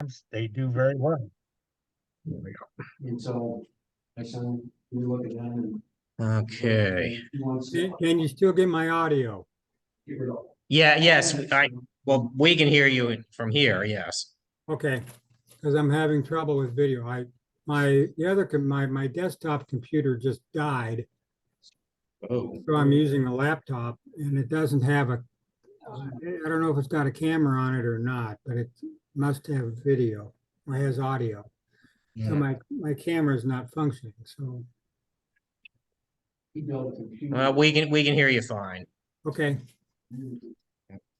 roads, they do very well. There we go. And so I said, we look at them Okay. and Can you still get my audio? Yeah, yes, well, we can hear you from here, yes. Okay, because I'm having trouble with video. My desktop computer just died, Oh. so I'm using a laptop and it doesn't have I don't know if it's got a camera on it or not, but it must have video or has audio. So my camera is not functioning, so, he built a computer. Well, we can hear you fine. okay.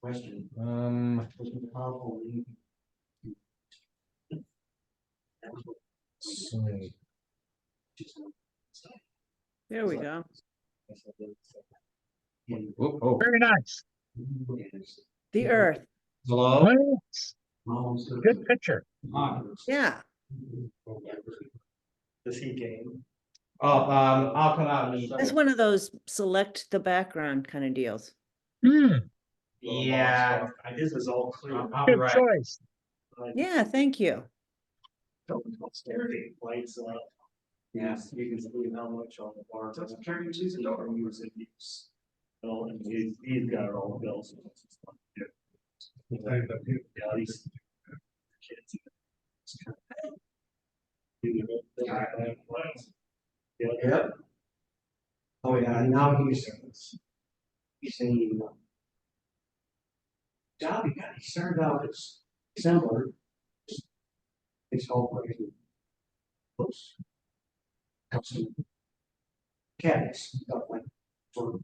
Question. There we go. Oh, Very nice. The Earth. hello? Nice. Good picture. Yeah. Does he game? Oh, I'll come out and meet. That's one of those select the background kind of deals. Hmm, Yeah. His is all clear. I'll be good right. choice. Yeah, thank you. Lights up. Yeah, you can see how much on the bar. Doesn't turn into the door music use. Oh, and he's got all the bells. Yeah, these kids. Yeah. Oh, yeah, now he's saying, job he got, he started out as assembler. It's all crazy. Close. Custom. Cabinets, stuff like for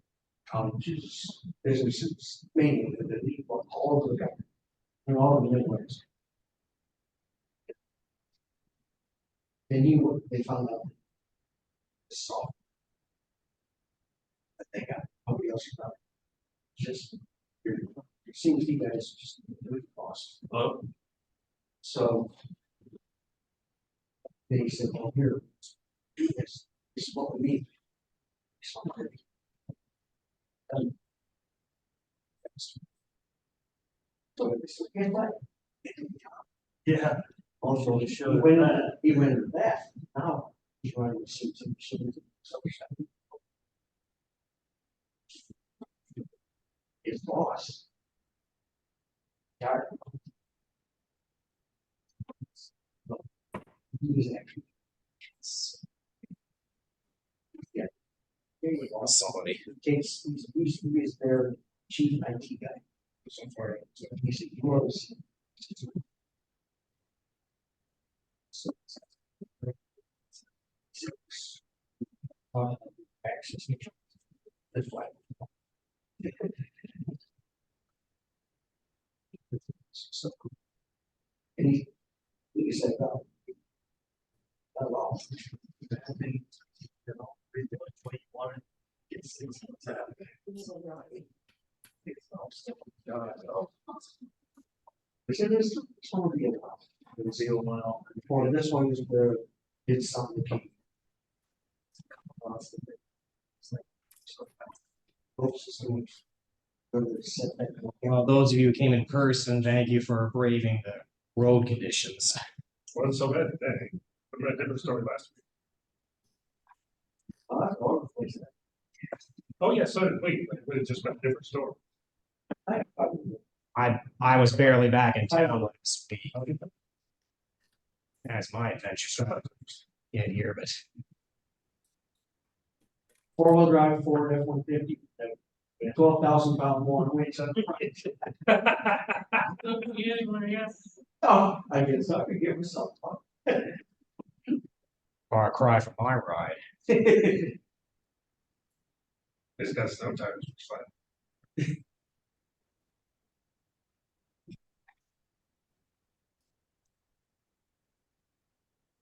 colleges, businesses, mainly the people all over the country. And all of the Midwest. And they found out the soft. But they got nobody else about it. Just it seems to be that it's just really cost. Oh. So they said, well, here, do this. This is what we need. It's not hard. So they said, "Hey, what?" Yeah. Also, he went into that. Now he's running the suits and machines. His boss. He was actually. Yeah. Somebody. He is their chief IT guy. So far, he was. That's why. So, and he said, not at all. What you wanted, get things like that. They said this one would be a lot. It was 0 mile. Or this one is where it's something to keep. Well, those of you who came in person, thank you for braving the road conditions. Wasn't so bad today. I read a different story last week. Oh, yeah, so did we, but it just went a different story. I was barely back in town when it speak. That's my adventure in here, but 4-wheel drive Ford F-150, 12,000 pound more weight. Oh, I guess I could give myself far cry from my ride. It's got snow tires, which is fine.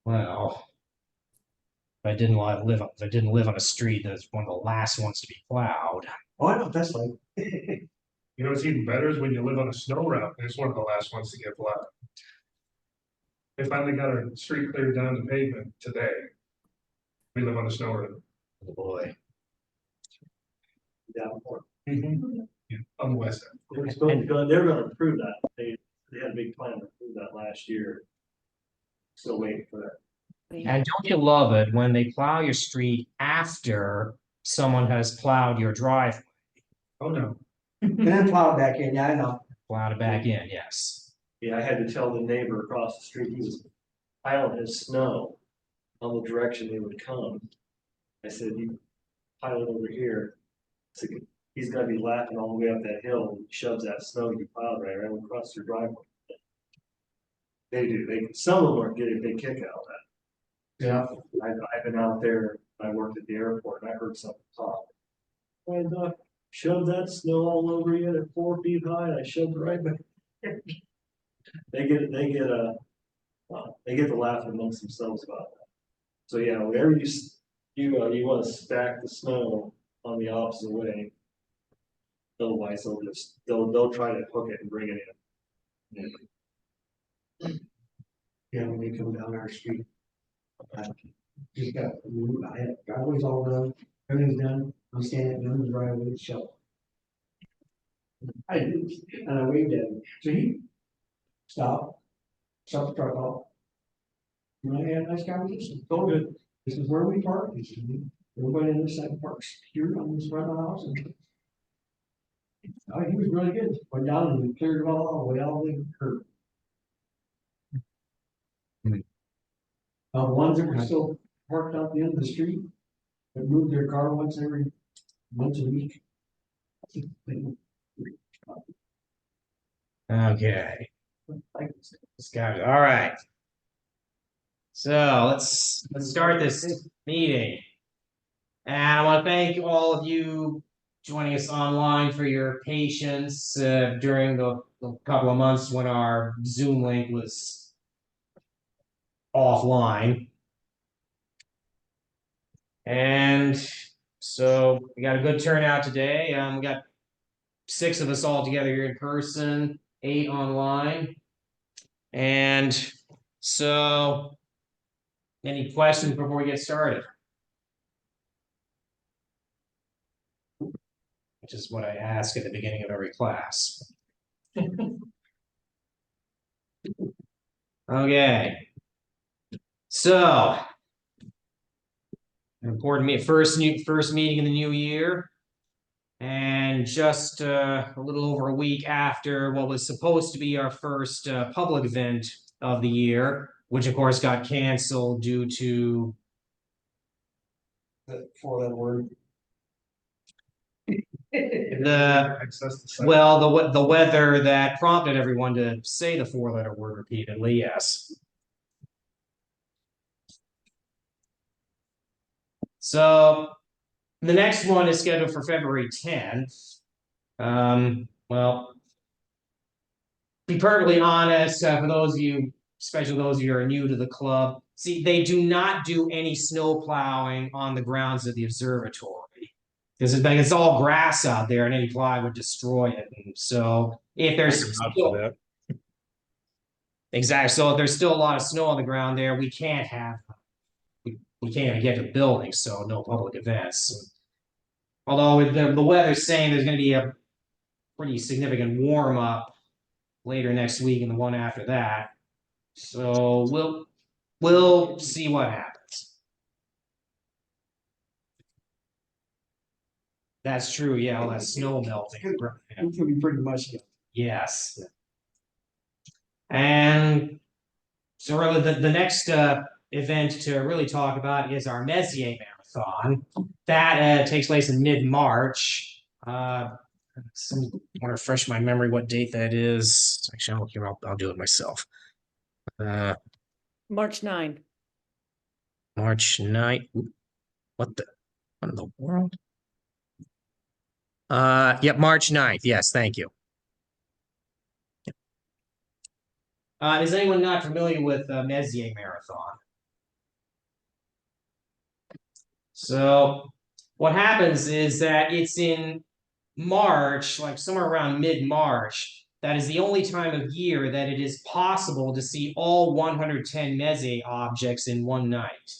Well, if I didn't live on a street that's one of the last ones to be plowed. Oh, I know, that's like. You know, what's even better is when you live on a snow route, and it's one of the last ones to get plowed. They finally got our street cleared down to pavement today. We live on a snow road. Oh boy. Yeah. Yeah, on the west end. They're gonna approve that. They had a big plan to approve that last year. Still waiting for that. And don't you love it when they plow your street after someone has plowed your driveway? Oh, no. And then plow back in, yeah, I know. Plowed it back in, yes. Yeah, I had to tell the neighbor across the street, he was piling his snow on the direction they would come. I said, you pile it over here. I said, he's gonna be laughing all the way up that hill, and shoves that snow you piled right across your driveway. They do, some of them get a big kick out of that. Yeah. I've been out there, I worked at the airport, and I heard something talk. And shoved that snow all over you at 4 feet high, and I shoved it right back. They get to laugh amongst themselves about that. So yeah, whenever you want to stack the snow on the opposite way. Otherwise, they'll try to hook it and bring it in. Yeah, when they come down our street. Just got, I had driveways all done, everything's done, I'm standing on the driveway, shovel. I did, and I waved at him, so he stopped, shut the truck off. And I had a nice conversation, told him, this is where we park, he said, everybody in this side parks here on this front of the house. And he was really good, went down and cleared it all the way all the way to the curb. The ones that were still parked out the end of the street, that moved their car once a week. Okay. Got it. All right. So let's start this meeting. And I want to thank all of you joining us online for your patience during the couple of months when our Zoom link was offline. And so we got a good turnout today. We got 6 of us all together here in person, 8 online. And so, any questions before we get started? Which is what I ask at the beginning of every class. Okay. So, an important first meeting in the new year. And just a little over a week after what was supposed to be our first public event of the year, which of course got canceled due to The 4-letter word. the weather that prompted everyone to say the 4-letter word repeatedly. Yes. So the next one is scheduled for February 10th. Well, be perfectly honest, for those of you, especially those of you who are new to the club, see, they do not do any snow plowing on the grounds of the observatory. Because it's all grass out there and any plow would destroy it. And so if there's exactly, so if there's still a lot of snow on the ground there, we can't even get to the building, so no public events. Although the weather's saying there's going to be a pretty significant warm up later next week and the one after that. So we'll see what happens. That's true, yeah, all that snow melting. It could be pretty much. Yes. And so really the next event to really talk about is our Messier Marathon. That takes place in mid-March. I want to refresh my memory what date that is. Actually, I'll do it myself. March 9. March 9th. What in the world? Yep, March 9th. Yes, thank you. Is anyone not familiar with Messier Marathon? So what happens is that it's in March, like somewhere around mid-March. That is the only time of year that it is possible to see all 110 Messier objects in one night,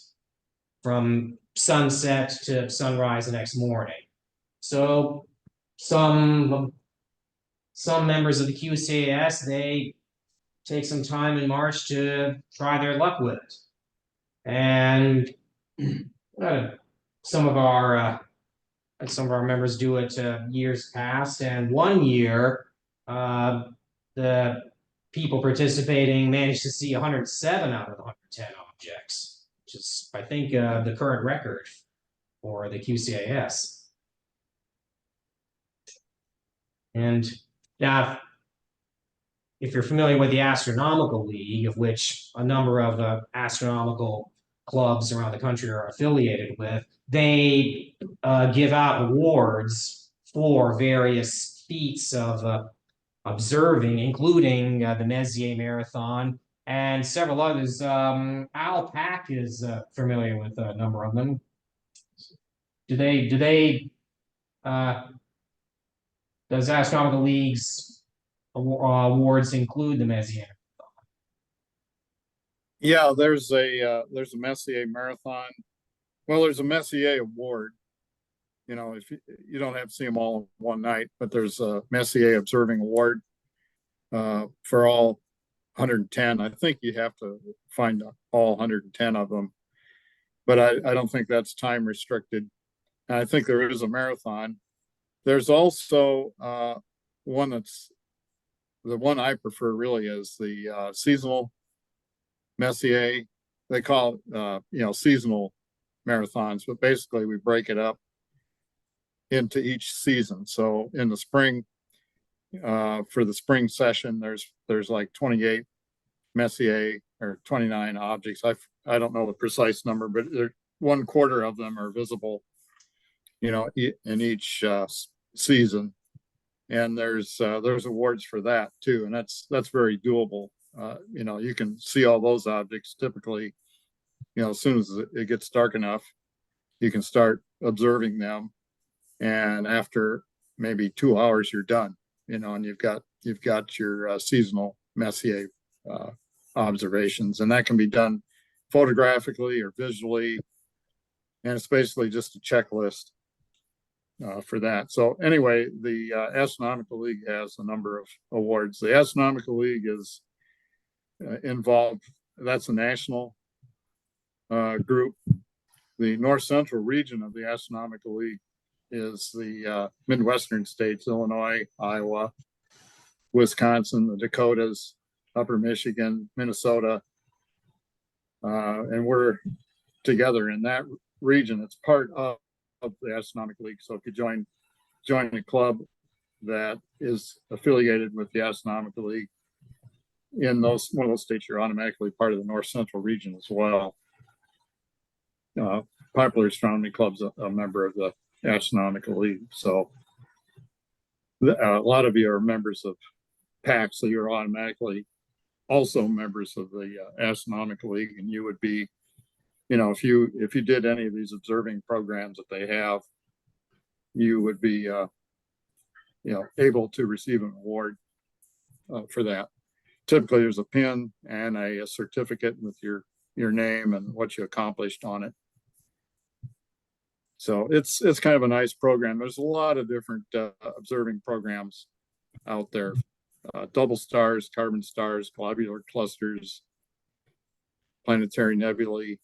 from sunset to sunrise the next morning. So some members of the QCAS, they take some time in March to try their luck with it. And some of our members do it years past, and one year the people participating managed to see 107 out of the 110 objects, which is, I think, the current record for the QCAS. And now, if you're familiar with the Astronomical League, of which a number of astronomical clubs around the country are affiliated with, they give out awards for various feats of observing, including the Messier Marathon and several others. Al Pack is familiar with a number of them. Does Astronomical League's awards include the Messier? Yeah, there's a Messier Marathon. Well, there's a Messier award. You know, if you don't have to see them all in one night, but there's a Messier Observing Award for all 110. I think you have to find all 110 of them, but I don't think that's time restricted. And I think there is a marathon. There's also one that's the one I prefer really is the seasonal Messier. They call it, seasonal marathons, but basically we break it up into each season. So in the spring, for the spring session, there's like 28 Messier or 29 objects. I don't know the precise number, but 1/4 of them are visible, in each season. And there's awards for that too, and that's very doable. You can see all those objects typically, as soon as it gets dark enough, you can start observing them, and after maybe 2 hours you're done, and you've got your seasonal Messier observations, and that can be done photographically or visually, and it's basically just a checklist for that. So anyway, the Astronomical League has a number of awards. The Astronomical League is involved, that's a national group. The North Central region of the Astronomical League is the Midwestern states, Illinois, Iowa, Wisconsin, the Dakotas, Upper Michigan, Minnesota, and we're together in that region. It's part of the Astronomical League. So if you join a club that is affiliated with the Astronomical League in one of those states, you're automatically part of the North Central region as well. Popular Astronomy Club's a member of the Astronomical League. So a lot of you are members of PAC, so you're automatically also members of the Astronomical League, and you would be, if you did any of these observing programs that they have, you would be, able to receive an award for that. Typically, there's a pin and a certificate with your name and what you accomplished on it. So it's kind of a nice program. There's a lot of different observing programs out there. Double stars, carbon stars, globular clusters, planetary nebulae,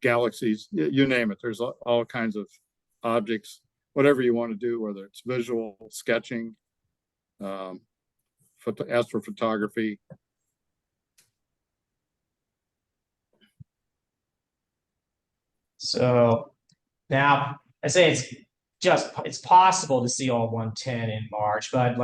galaxies, you name it. There's all kinds of objects, whatever you want to do, whether it's visual, sketching, astrophotography. So now I say it's possible to see all 110 in March, but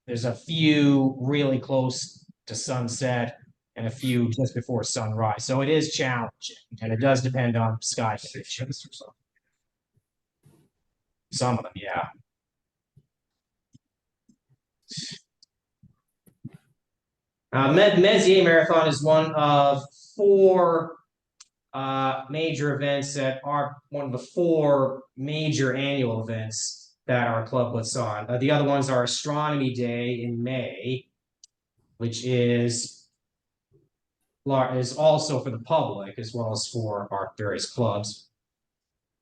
there's a few really close to sunset and a few just before sunrise. So it is challenging, and it does depend on sky conditions or something. Some of them, yeah. Messier Marathon is one of 4 major events that are one of the 4 major annual events that our club puts on. The other ones are Astronomy Day in May, which is also for the public as well as for our various clubs.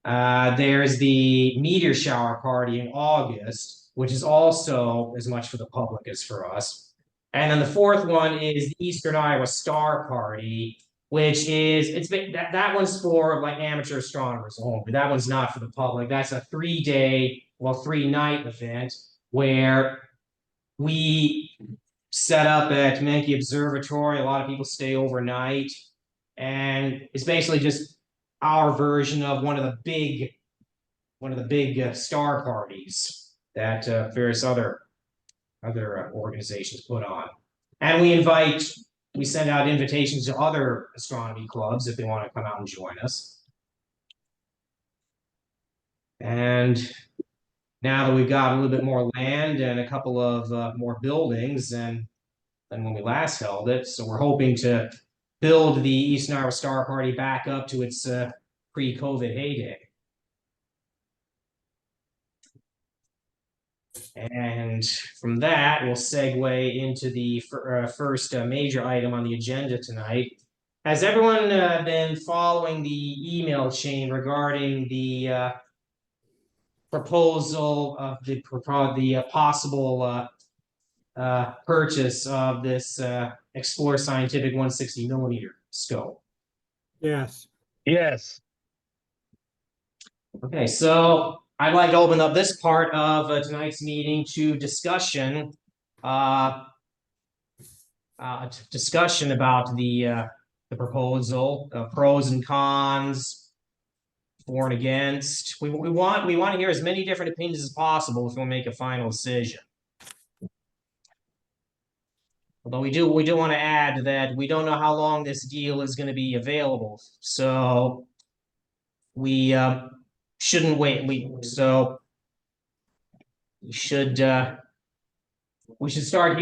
There's the Meteor Shower Party in August, which is also as much for the public as for us. And then the fourth one is the Eastern Iowa Star Party, which is that one's for like amateur astronomers only. That one's not for the public. That's a 3-day, well, 3-night event where we set up at Menke Observatory. A lot of people stay overnight, and it's basically just our version of one of the big star parties that various other organizations put on. And we send out invitations to other astronomy clubs if they want to come out and join us. And now that we've got a little bit more land and a couple of more buildings than when we last held it, so we're hoping to build the Eastern Iowa Star Party back up to its pre-COVID heyday. And from that, we'll segue into the first major item on the agenda tonight. Has everyone been following the email chain regarding the proposal of the possible purchase of this Explore Scientific 160 millimeter scope? Yes. Yes. Okay, so I'd like to open up this part of tonight's meeting to discussion about the proposal, pros and cons, for and against. We want to hear as many different opinions as possible if we'll make a final decision. Although we do want to add that we don't know how long this deal is going to be available, so we shouldn't wait. We should start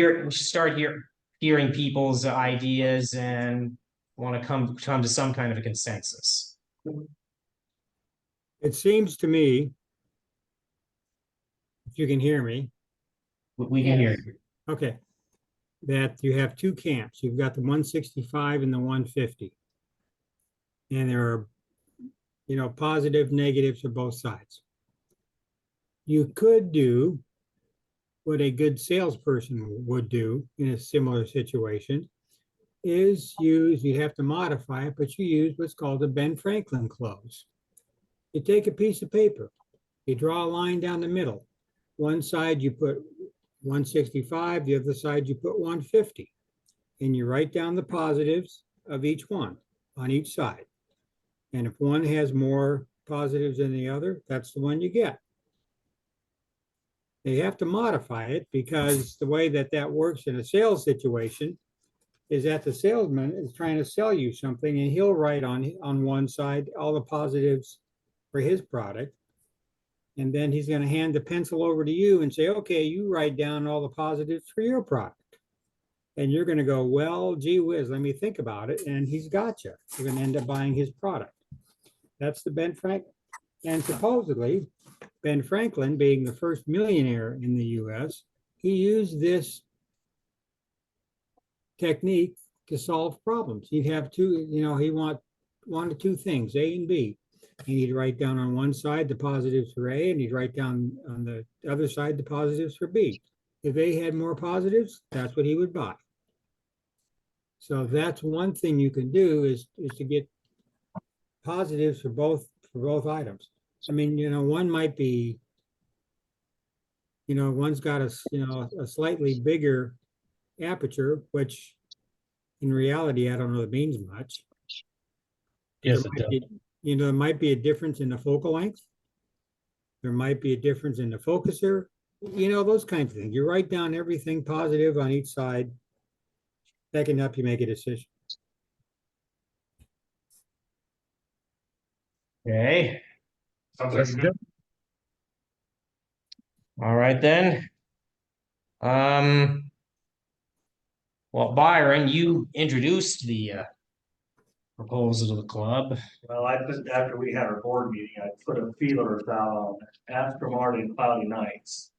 hearing people's ideas and want to come to some kind of a consensus. It seems to me, if you can hear me, We can hear you. okay, that you have two camps. You've got the 165 and the 150. And there are, positive, negatives for both sides. You could do what a good salesperson would do in a similar situation, is you'd have to modify it, but you use what's called a Ben Franklin close. You take a piece of paper, you draw a line down the middle. One side you put 165, the other side you put 150. And you write down the positives of each one on each side. And if one has more positives than the other, that's the one you get. They have to modify it because the way that works in a sales situation is that the salesman is trying to sell you something, and he'll write on one side all the positives for his product. And then he's going to hand the pencil over to you and say, okay, you write down all the positives for your product. And you're going to go, well, gee whiz, let me think about it. And he's got you. You're going to end up buying his product. That's the Ben Franklin. And supposedly, Ben Franklin, being the first millionaire in the US, he used this technique to solve problems. He'd have two, he wanted two things, A and B. And he'd write down on one side the positives for A, and he'd write down on the other side the positives for B. If A had more positives, that's what he would buy. So that's one thing you can do is to get positives for both items. I mean, one might be, one's got a slightly bigger aperture, which in reality, I don't know if it means much. Yes, it does. There might be a difference in the focal length. There might be a difference in the focuser, those kinds of things. You write down everything positive on each side. That can help you make a decision. Okay. Sounds like Let's a do good. All right then. Well, Byron, you introduced the proposal to the club. Well, after we had our board meeting, I put a feeler out on Astronomical and Cloudy Nights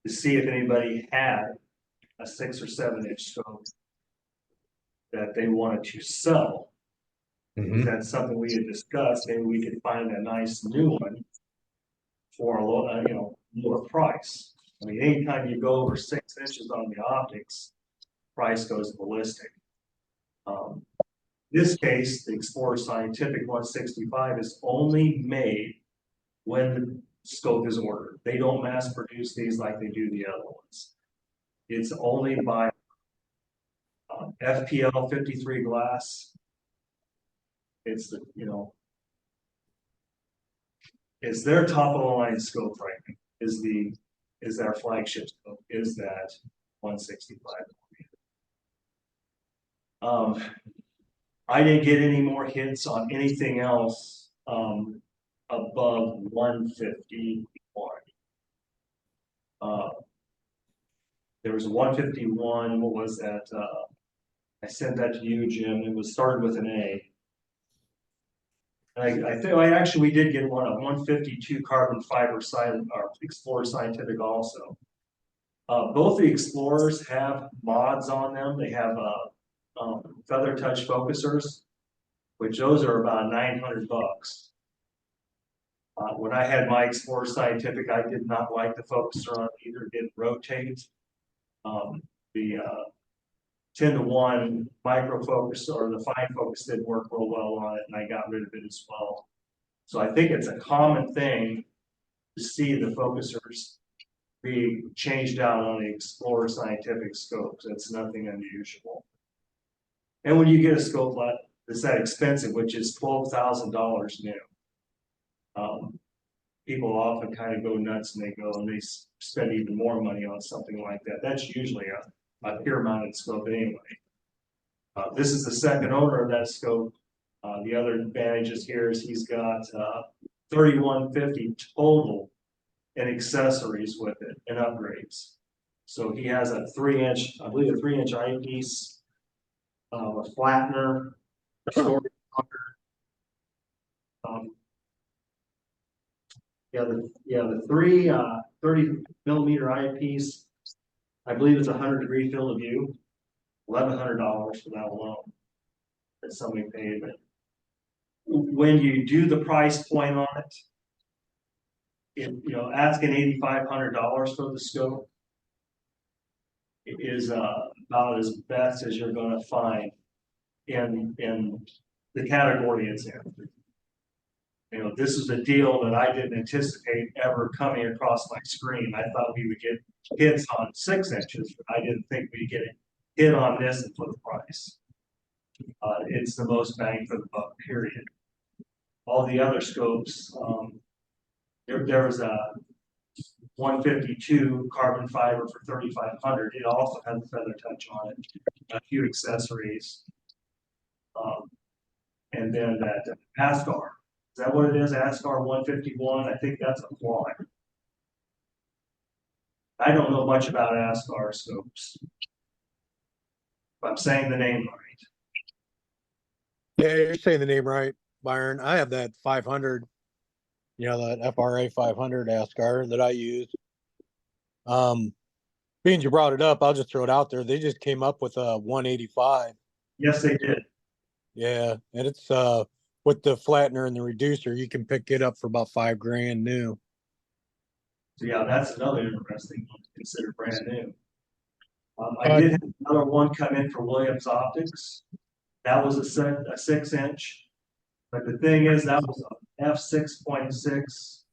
to see if anybody had a 6 or 7 inch scope that they wanted to sell. Mhm. That's something we had discussed. Maybe we could find a nice new one for a lower price. I mean, anytime you go over 6 inches on the optics, price goes ballistic. This case, the Explorer Scientific 165 is only made when the scope is ordered. They don't mass produce these like they do the other ones. It's only by FPL 53 glass. It's the, you know, it's their top of the line scope right now, is our flagship scope, is that 165. I didn't get any more hits on anything else above 151. There was 151. What was that? I sent that to you, Jim. It was started with an A. I think we did get one of 152 carbon fiber Explorer Scientific also. Both the Explorers have mods on them. They have feather touch focusers, which those are about $900. When I had my Explorer Scientific, I did not like the focuser on it either. It didn't rotate. The 10-to-1 micro focus or the fine focus didn't work real well on it, and I got rid of it as well. So I think it's a common thing to see the focusers be changed out on the Explorer Scientific scopes. That's nothing unusual. And when you get a scope that's that expensive, which is $12,000 new, people often kind of go nuts and they spend even more money on something like that. That's usually a peer mounted scope anyway. This is the second owner of that scope. The other advantages here is he's got 3150 total in accessories with it and upgrades. So he has a 3-inch, I believe a 3-inch eyepiece, a flattener, a storage bunker. The 30mm eyepiece, I believe it's 100-degree field of view, $1,100 for that alone. That somebody paid, but when you do the price point on it, asking $8,500 for the scope, it is about as best as you're going to find in the category it's in. This is a deal that I didn't anticipate ever coming across my screen. I thought we would get hits on 6 inches, but I didn't think we'd get a hit on this and for the price. It's the most bang for the buck, period. All the other scopes, there was a 152 carbon fiber for 3,500. It also has a feather touch on it, a few accessories, and then that Ascar. Is that what it is? Ascar 151. I think that's a fly. I don't know much about Ascar scopes, if I'm saying the name right. Yeah, you're saying the name right, Byron. I have that 500, that FRA 500 Ascar that I use. Being you brought it up, I'll just throw it out there. They just came up with a 185. Yes, they did. Yeah, and it's with the flattener and the reducer, you can pick it up for about $5,000 new. So yeah, that's another interesting one to consider brand new. I did have another one come in for Williams Optics. That was a 6-inch, but the thing is that was a f6.6.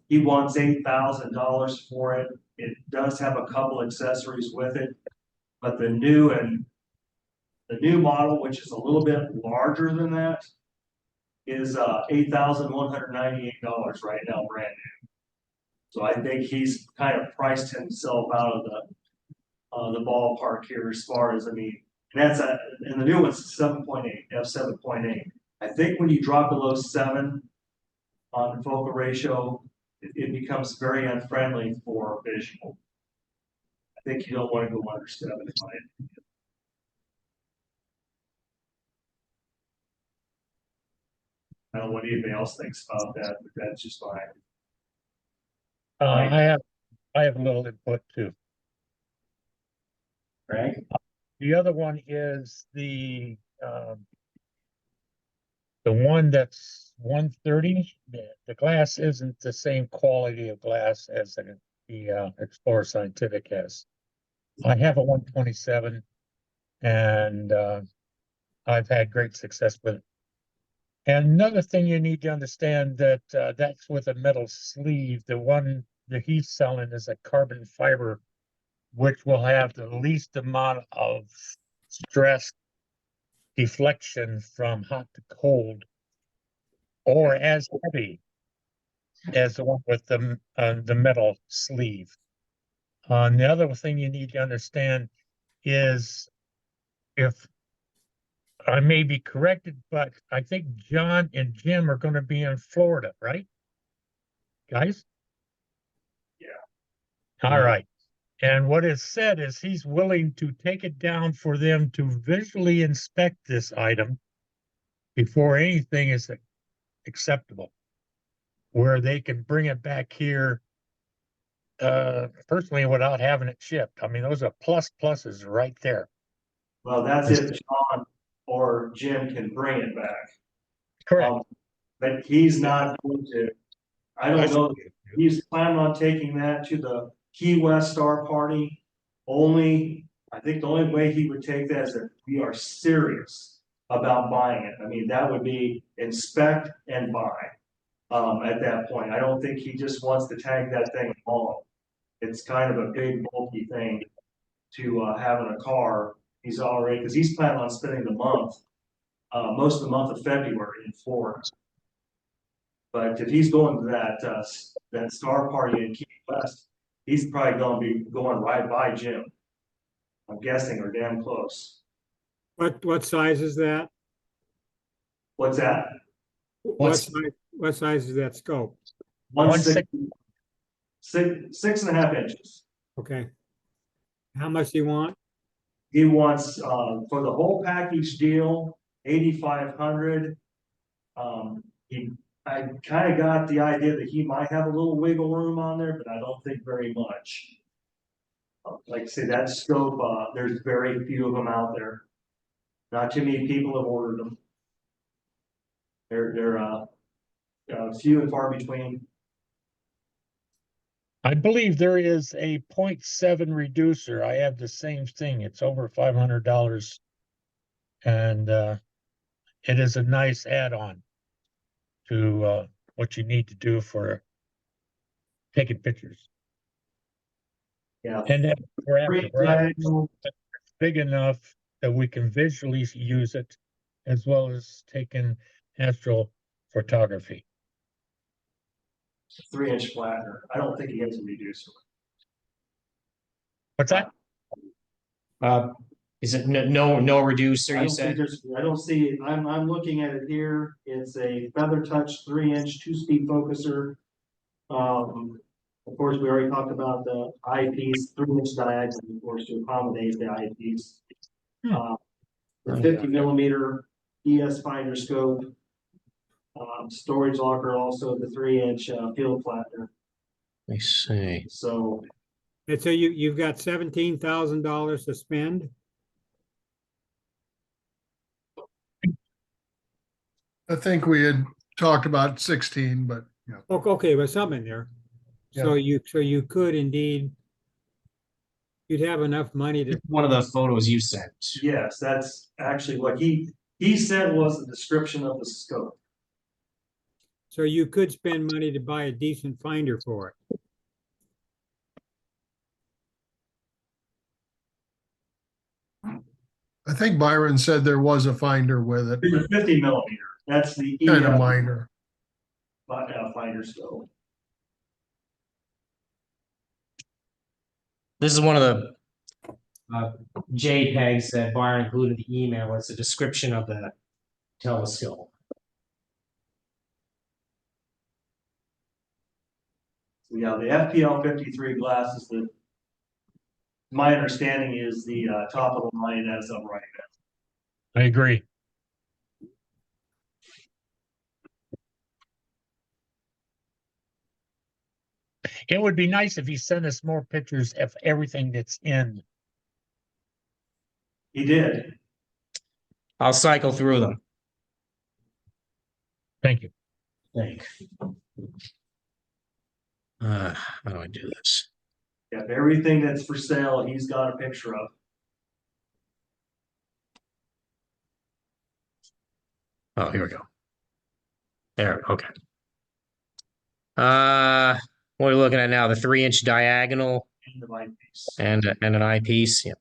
He wants $8,000 for it. It does have a couple accessories with it, but the new model, which is a little bit larger than that, is $8,198 right now, brand new. So I think he's kind of priced himself out of the ballpark here as far as, and the new one's 7.8, f7.8. I think when you drop below 7 on the focal ratio, it becomes very unfriendly for visual. I think you don't want to go under 7 in my opinion. I don't know what anybody else thinks about that, but that's just fine. I have a little input too. Right? The other one is the one that's 130. The glass isn't the same quality of glass as the Explorer Scientific has. I have a 127 and I've had great success with it. And another thing you need to understand that that's with a metal sleeve. The one that he's selling is a carbon fiber, which will have the least amount of stress deflection from hot to cold, or as heavy as the one with the metal sleeve. The other thing you need to understand is, if I may be corrected, but I think John and Jim are going to be in Florida, right? Guys? Yeah. All right. And what is said is he's willing to take it down for them to visually inspect this item before anything is acceptable, where they can bring it back here personally without having it shipped. I mean, those are pluses right there. Well, that's if John or Jim can bring it back. Correct. But he's not going to, I don't know, he's planning on taking that to the Key West Star Party. I think the only way he would take that is if we are serious about buying it. I mean, that would be inspect and buy. At that point, I don't think he just wants to tag that thing along. It's kind of a big bulky thing to have in a car. He's already, because he's planning on spending the month, most of the month of February in Florida. But if he's going to that Star Party in Key West, he's probably going to be going right by Jim. I'm guessing, or damn close. What size is that? What's that? What size is that scope? 6.5 inches. Okay. How much do you want? He wants for the whole package deal, 8,500. I kind of got the idea that he might have a little wiggle room on there, but I don't think very much. Like I say, that scope, there's very few of them out there. Not too many people have ordered them. They're few and far between. I believe there is a 0.7 reducer. I have the same thing. It's over $500. And it is a nice add-on to what you need to do for taking pictures. Yeah. And then it's big enough that we can visually use it, as well as taking astral photography. 3-inch flatter. I don't think he has a reducer. What's that? Is it no reducer, I you don't think said? I don't see, I'm looking at it here. It's a Feather Touch 3-inch 2-speed focuser. Of course, we already talked about the eyepiece, 3-inch diagonal, of course, to accommodate the eyepiece. The 50 millimeter ES finder scope. Storage locker, also the 3-inch field flatter. I see. So And so you've got $17,000 to spend? I think we had talked about 16, but yeah. Okay, but something in there. So you could indeed, you'd have enough money to, One of the photos you sent. yes, that's actually what he said was the description of the scope. so you could spend money to buy a decent finder for it. I think Byron said there was a finder with it, It's a 50 millimeter. That's the kind of minor. finder scope. This is one of the JPEGs that Byron included in the email. It's a description of the telescope. So yeah, the FPL 53 glass is my understanding is the top of the line as of right now. I agree. It would be nice if he sent us more pictures of everything that's in. He did. I'll cycle through them. Thank you. How do I do this? Yeah, everything that's for sale, he's got a picture of. Oh, here we go. There, okay. What are we looking at now? The 3-inch diagonal In the eyepiece. and an eyepiece. Yeah.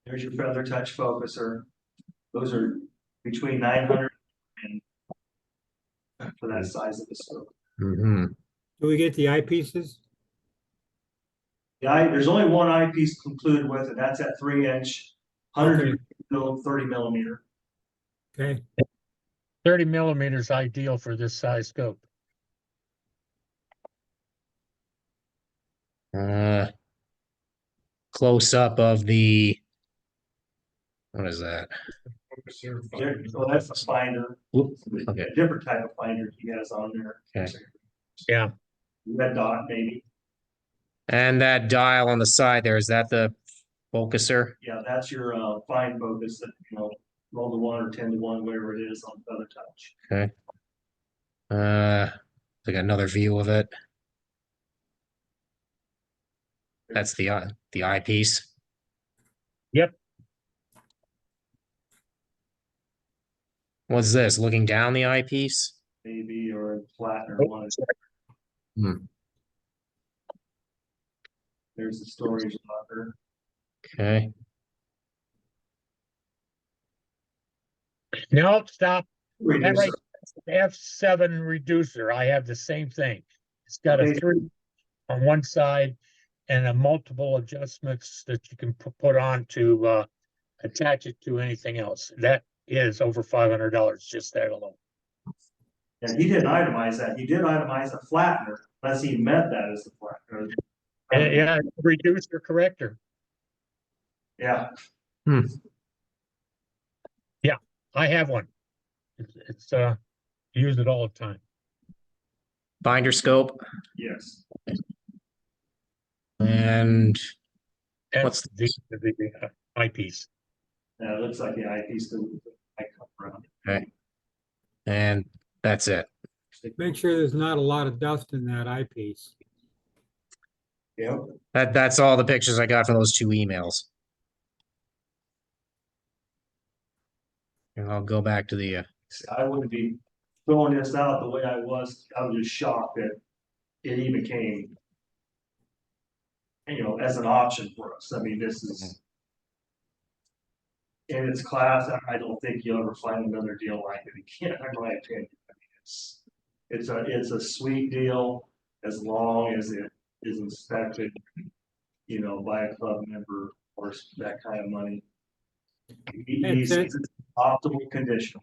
There's your feather touch focuser. Those are between 900 and for that size of the scope. Mm-hmm. Do we get the eyepieces? There's only one eyepiece included with it. That's at 3-inch, 100 30 millimeter. Okay, 30 millimeters ideal for this size scope. Close up of the, what is that? So that's a finder. Whoop, okay. A different type of finder he has on there. Okay. Yeah. Red dot, maybe. And that dial on the side there, is that the focuser? Yeah, that's your fine focus that, roll to 1 or 10 to 1, whatever it is on feather touch. Okay. I got another view of it. That's the eyepiece. Yep. What's this? Looking down the eyepiece? Maybe, or flat or Oh, one. Hmm. There's the storage locker. Okay. No, stop. That Reducer. right, F7 reducer. I have the same thing. It's got a Okay. 3 on one side and a multiple adjustments that you can put on to attach it to anything else. That is over $500 just that alone. And he didn't itemize that. He did itemize a flattener, unless he meant that as the flattener. Yeah, reducer corrector. Yeah, I have one. It's use it all the time. Binder scope. yes. And And What's the eyepiece. It looks like the eyepiece that I come around. okay. And that's it. make sure there's not a lot of dust in that eyepiece. Yep. That's all the pictures I got from those 2 emails. And I'll go back to the I wouldn't be throwing this out the way I was. I was just shocked that it even came, as an option for us. I mean, this is in its class. I don't think you'll ever find another deal like it again, in my opinion. I mean, it's a sweet deal as long as it is inspected, by a club member or that kind of money. It's optimal condition.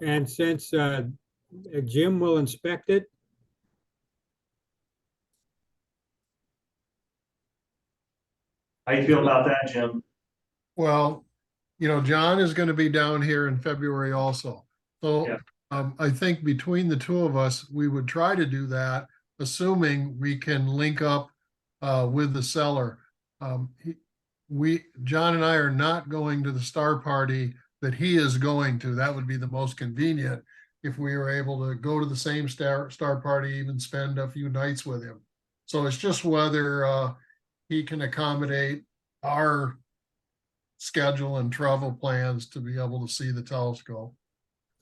And since Jim will inspect it, How you feel about that, Jim? Well, John is going to be down here in February also. So Yeah. I think between the two of us, we would try to do that, assuming we can link up with the seller. John and I are not going to the star party that he is going to. That would be the most convenient if we were able to go to the same star party, even spend a few nights with him. So it's just whether he can accommodate our schedule and travel plans to be able to see the telescope.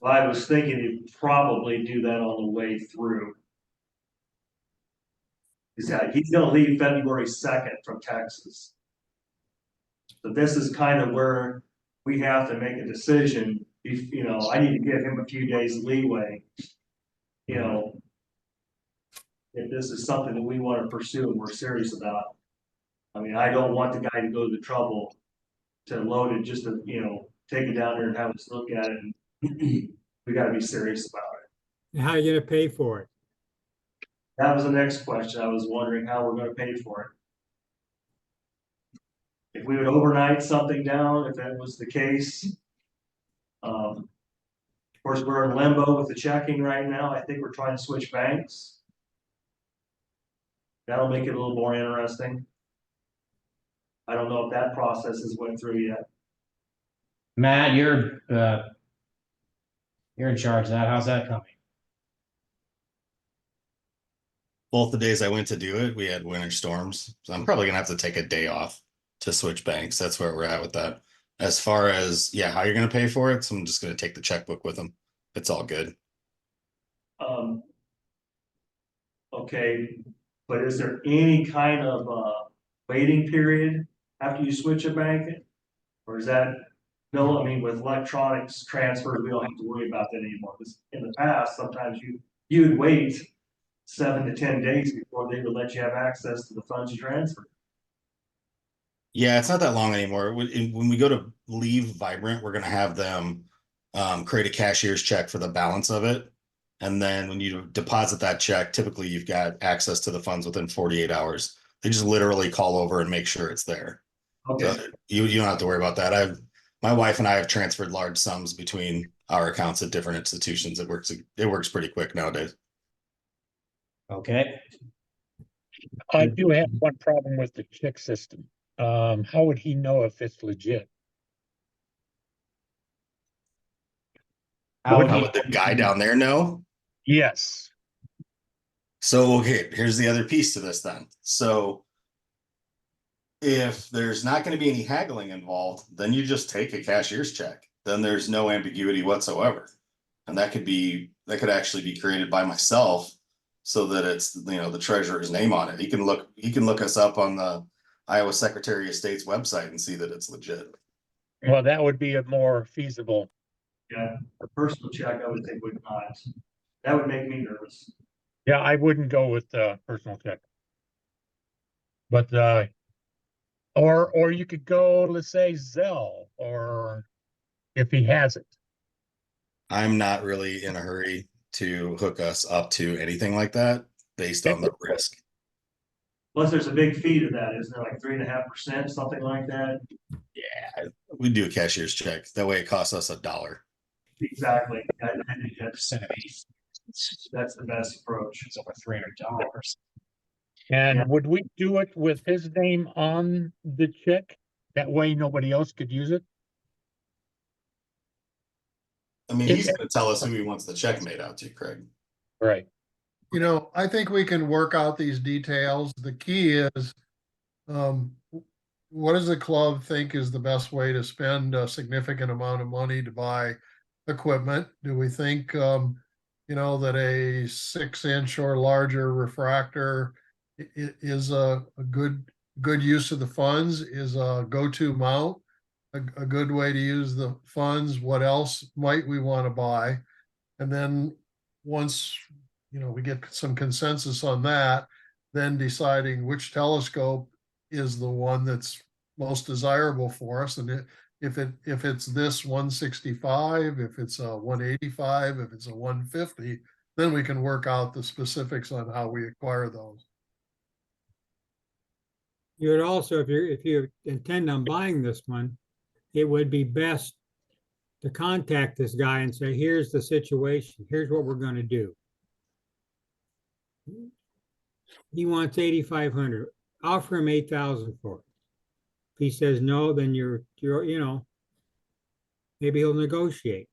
Well, I was thinking you'd probably do that on the way through. He's gonna leave February 2nd from Texas. So this is kind of where we have to make a decision. If, I need to give him a few days leeway. If this is something that we want to pursue and we're serious about. I mean, I don't want the guy to go to the trouble to load it just to, take it down there and have us look at it. And we got to be serious about it. how are you gonna pay for it? That was the next question. I was wondering how we're going to pay for it. If we would overnight something down, if that was the case. Of course, we're in limbo with the checking right now. I think we're trying to switch banks. That'll make it a little more interesting. I don't know if that process has went through yet. Matt, you're in charge of that. How's that coming? both the days I went to do it, we had winter storms. So I'm probably gonna have to take a day off to switch banks. That's where we're at with that. As far as, yeah, how you're gonna pay for it, so I'm just gonna take the checkbook with them. It's all good. Okay, but is there any kind of waiting period after you switch a bank? Or is that, no, I mean, with electronics transfer, we don't have to worry about that anymore, because in the past, sometimes you'd wait 7 to 10 days before they would let you have access to the funds you transferred. Yeah, it's not that long anymore. When we go to leave Vibrant, we're gonna have them create a cashier's check for the balance of it. And then when you deposit that check, typically you've got access to the funds within 48 hours. They just literally call over and make sure it's there. Okay, So you don't have to worry about that. My wife and I have transferred large sums between our accounts at different institutions. It works pretty quick nowadays. Okay. I do have one problem with the check system. How would he know if it's legit? How would How he- would the guy down there know? Yes. So, okay, here's the other piece to this then. So if there's not going to be any haggling involved, then you just take a cashier's check. Then there's no ambiguity whatsoever. And that could actually be created by myself so that it's, the treasurer's name on it. He can look us up on the Iowa Secretary of State's website and see that it's legit. Well, that would be a more feasible. yeah, a personal check, I would think would not. That would make me nervous. Yeah, I wouldn't go with personal check. But or you could go, let's say Zelle, or if he has it. I'm not really in a hurry to hook us up to anything like that based on the risk. Plus, there's a big fee to that, isn't there, like 3.5%, something like that? Yeah, we do a cashier's check. That way it costs us $1. Exactly. That's the best approach. It's over $300. And Yeah. would we do it with his name on the check? That way nobody else could use it? I mean, he's going to tell us who he wants the check made out to, Craig. Right. I think we can work out these details. The key is, what does the club think is the best way to spend a significant amount of money to buy equipment? Do we think, that a 6-inch or larger refractor is a good use of the funds, is a go-to mount, a good way to use the funds? What else might we want to buy? And then once we get some consensus on that, then deciding which telescope is the one that's most desirable for us. And if it's this 165, if it's a 185, if it's a 150, then we can work out the specifics on how we acquire those. You would also, if you intend on buying this one, it would be best to contact this guy and say, here's the situation, here's what we're going to do. He wants 8,500. Offer him 8,000 for it. If he says no, then you're maybe he'll negotiate.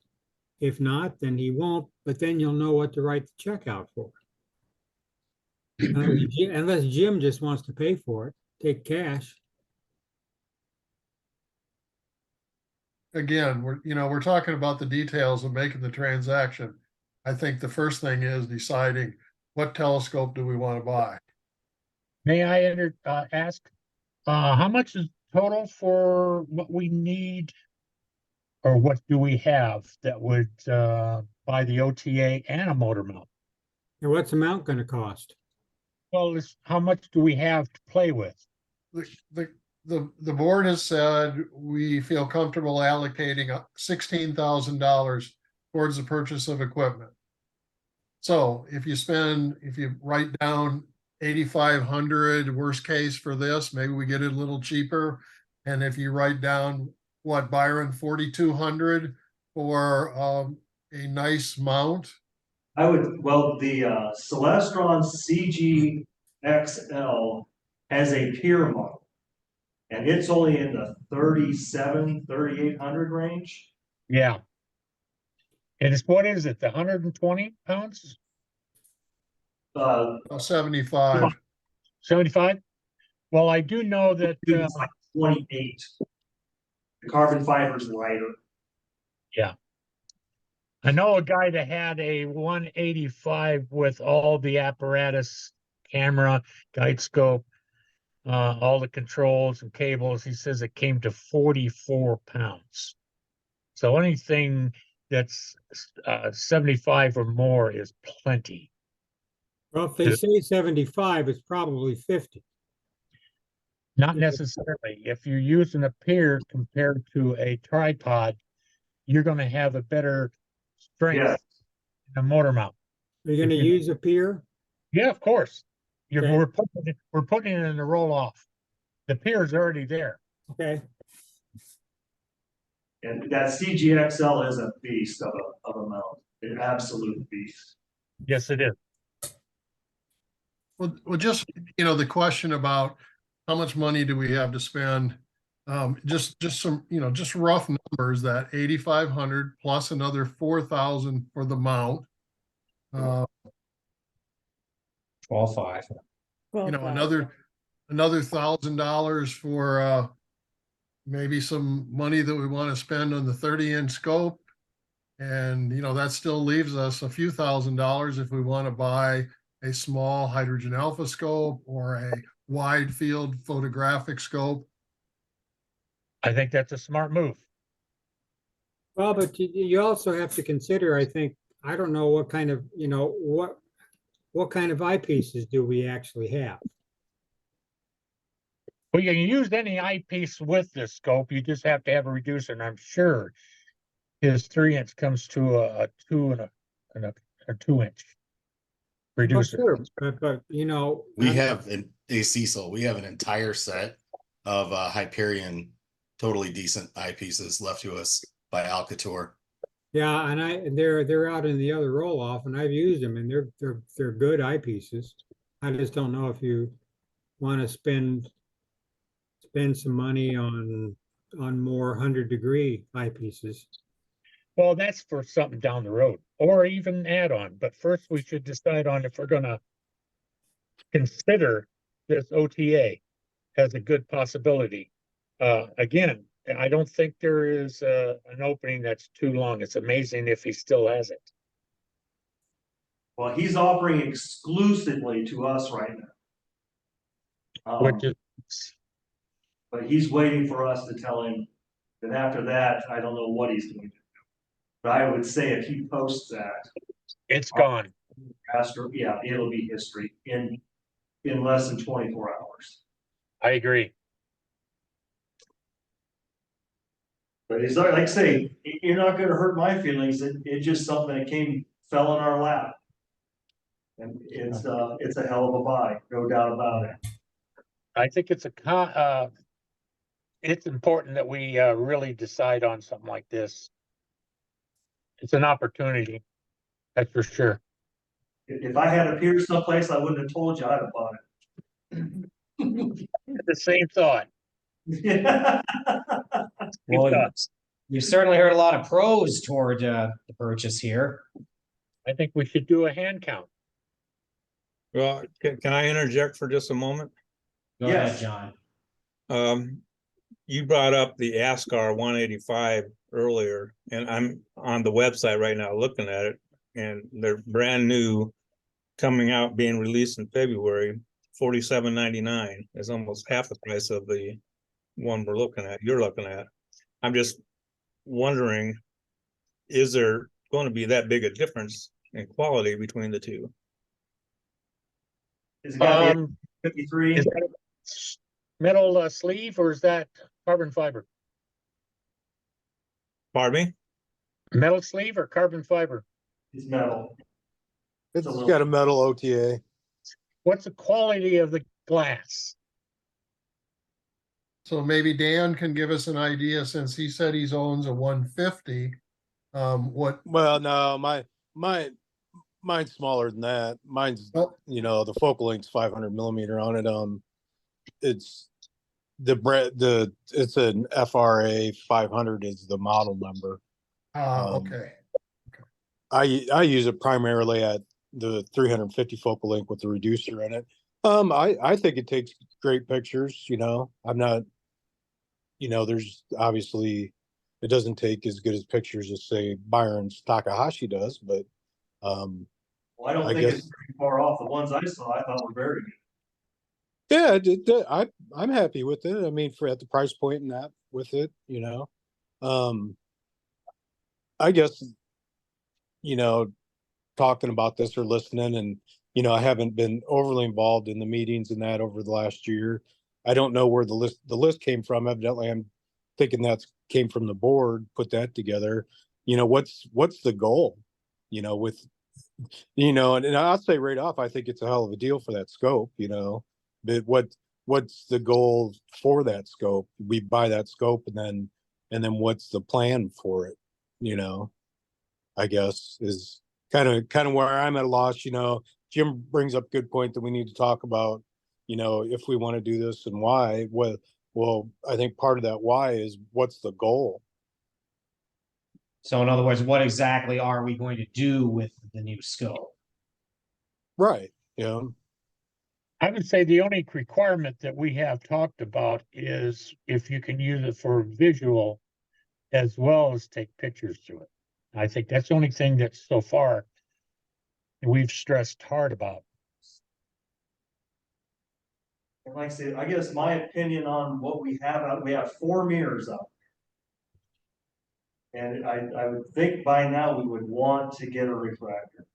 If not, then he won't. But then you'll know what to write the check out for. Unless Jim just wants to pay for it, take cash. Again, we're talking about the details of making the transaction. I think the first thing is deciding what telescope do we want to buy. May I ask, how much is total for what we need? Or what do we have that would buy the OTA and a motor mount? And what's the mount going to cost? Well, how much do we have to play with? The board has said we feel comfortable allocating $16,000 towards the purchase of equipment. So if you write down 8,500 worst case for this, maybe we get it a little cheaper. And if you write down what, Byron, 4,200 for a nice mount. The Celestron CGXL has a pier model, and it's only in the 3,800 range. Yeah. And what is it, the 120 pounds? uh, 75. 75? Well, I do know that, it's like 28. The carbon fiber is lighter. I know a guy that had a 185 with all the apparatus, camera, guide scope, all the controls and cables. He says it came to 44 pounds. So anything that's 75 or more is plenty. Well, if they say 75, it's probably 50. Not necessarily. If you're using a pier compared to a tripod, you're going to have a better strength Yeah. in the motor mount. Are you going to use a pier? Yeah, of course. Okay. We're putting it in the roll off. The pier is already there. Okay. And that CGXL is a beast of a mount, an absolute beast. Yes, it is. Well, just, the question about how much money do we have to spend? Just some, just rough numbers, that 8,500 plus another 4,000 for the mount. 12.5. Another $1,000 for maybe some money that we want to spend on the 30-inch scope. And, that still leaves us a few $1,000s if we want to buy a small hydrogen alpha scope or a wide field photographic scope. I think that's a smart move. Well, but you also have to consider, I think, I don't know what kind of, what kind of eyepieces do we actually have? Well, you can use any eyepiece with this scope. You just have to have a reducer, and I'm sure his 3-inch comes to a 2 and a 2-inch reducer. Sure, but We have Cecil, we have an entire set of Hyperion totally decent eyepieces left to us by Alcator. yeah, and they're out in the other roll off, and I've used them, and they're good eyepieces. I just don't know if you want to spend some money on more 100-degree eyepieces. Well, that's for something down the road, or even add-on. But first, we should decide on if we're going to consider this OTA as a good possibility. Again, I don't think there is an opening that's too long. It's amazing if he still has it. Well, he's offering exclusively to us right now. Which is, But he's waiting for us to tell him that after that, I don't know what he's going to do. But I would say if he posts that, it's gone. yeah, it'll be history in less than 24 hours. I agree. But it's like I say, you're not going to hurt my feelings. It's just something that fell in our lap, and it's a hell of a buy, no doubt about it. I think it's it's important that we really decide on something like this. It's an opportunity, that's for sure. If I had a pier someplace, I wouldn't have told you I'd have bought it. The same thought. Yeah. Well, you've certainly heard a lot of pros toward the purchase here. I think we should do a hand count. Well, can I interject for just a moment? Go Yes. ahead, John. You brought up the ASCAR 185 earlier, and I'm on the website right now looking at it, and they're brand new, coming out, being released in February. $47.99 is almost half the price of the one you're looking at. I'm just wondering, is there going to be that big a difference in quality between the two? Is it got the 53? Is that a metal sleeve, or is that carbon fiber? Pardon me? Metal sleeve or carbon fiber? It's metal. It's got a metal OTA. What's the quality of the glass? So maybe Dan can give us an idea, since he said he owns a 150. What? Well, no, mine's smaller than that. Mine's, the focal length's 500 millimeter on it. It's it's an FRA 500 is the model number. Okay. I use it primarily at the 350 focal length with the reducer in it. I think it takes great pictures, you know. I'm not, you know, there's obviously it doesn't take as good as pictures as say Byron's Takahashi does, but Well, I don't I think guess it's pretty far off. The ones I saw, I thought were very good. yeah, I'm happy with it. I mean, for at the price point and that with it, you know. I guess, you know, talking about this or listening and, you know, I haven't been overly involved in the meetings and that over the last year. I don't know where the list came from. Evidently, I'm thinking that's came from the board, put that together. You know, what's the goal? You know, with, you know, and I'll say right off, I think it's a hell of a deal for that scope, you know. But what's the goal for that scope? We buy that scope and then what's the plan for it? You know, I guess is kind of where I'm at a loss. You know, Jim brings up a good point that we need to talk about, you know, if we want to do this and why. Well, I think part of that why is what's the goal? So in other words, what exactly are we going to do with the new scope? Right. Yeah. I would say the only requirement that we have talked about is if you can use it for visual as well as take pictures through it. I think that's the only thing that so far we've stressed hard about. And like I said, I guess my opinion on what we have 4 mirrors up. And I would think by now we would want to get a refractor.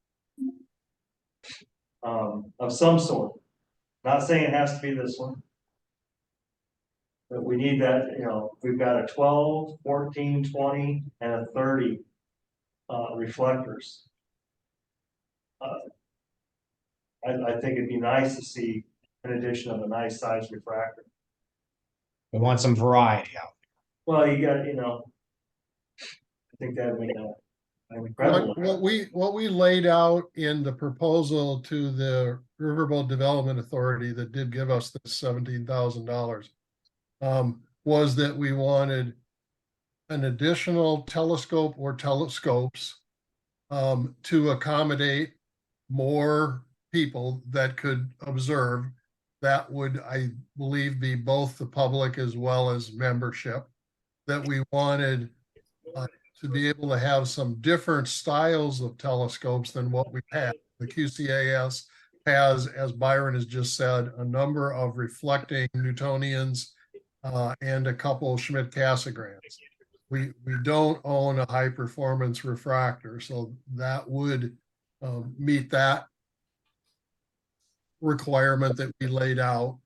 Of some sort. Not saying it has to be this one. But we need that, you know, we've got a 12, 14, 20, and a 30 reflectors. I think it'd be nice to see an addition of a nice size refractor. We want some variety out. Well, you got, you know, I think that would make an incredible. What we laid out in the proposal to the Riverboat Development Authority that did give us this $17,000 was that we wanted an additional telescope or telescopes to accommodate more people that could observe. That would, I believe, be both the public as well as membership. That we wanted to be able to have some different styles of telescopes than what we have. The QCAS has, as Byron has just said, a number of reflecting Newtonians and a couple of Schmidt-Cassegrams. We don't own a high performance refractor, so that would meet that requirement that we laid out.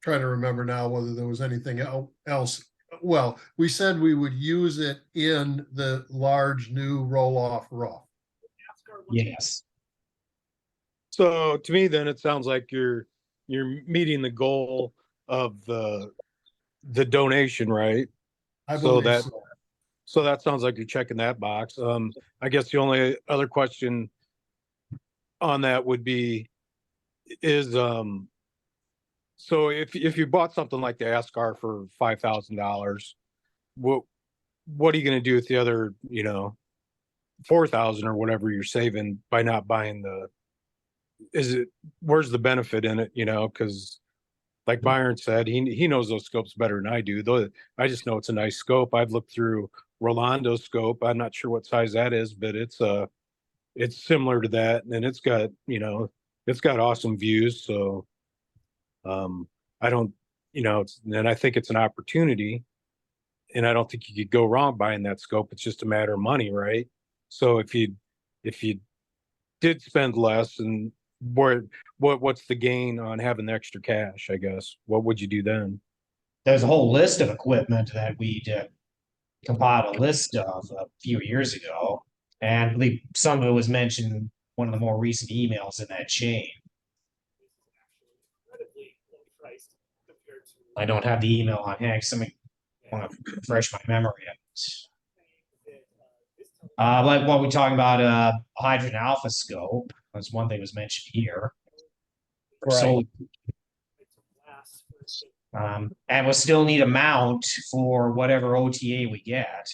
Trying to remember now whether there was anything else. Well, we said we would use it in the large new roll-off roof. Yes. So to me, then it sounds like you're meeting the goal of the donation, right? I believe so that sounds like you're checking that box. I guess the only other question on that would be is so if you bought something like the ASCAR for $5,000, what are you going to do with the other, you know, 4,000 or whatever you're saving by not buying where's the benefit in it, you know? Because like Byron said, he knows those scopes better than I do. Though I just know it's a nice scope. I've looked through Rolando's scope. I'm not sure what size that is, but it's similar to that, and it's got, you know, it's got awesome views. So I don't, you know, and I think it's an opportunity, and I don't think you could go wrong buying that scope. It's just a matter of money, right? So if you did spend less, and what's the gain on having the extra cash? I guess what would you do then? There's a whole list of equipment that we compiled a list of a few years ago, and I believe some of it was mentioned in one of the more recent emails in that chain. I don't have the email on hand. Somebody want to refresh my memory of it. Like what we're talking about, hydrogen alpha scope. That's one thing was mentioned here. Right. So, and we'll still need a mount for whatever OTA we get.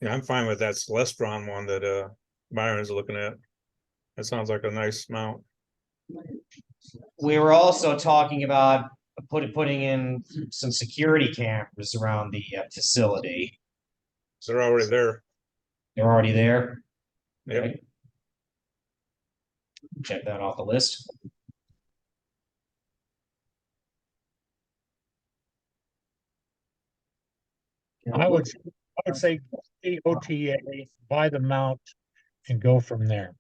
Yeah, I'm fine with that Celestron one that Byron's looking at. That sounds like a nice mount. We were also talking about putting in some security cameras around the facility. They're already there. They're already there. Yep. Okay. Check that off the list. I would say the OTA, buy the mount and go from there.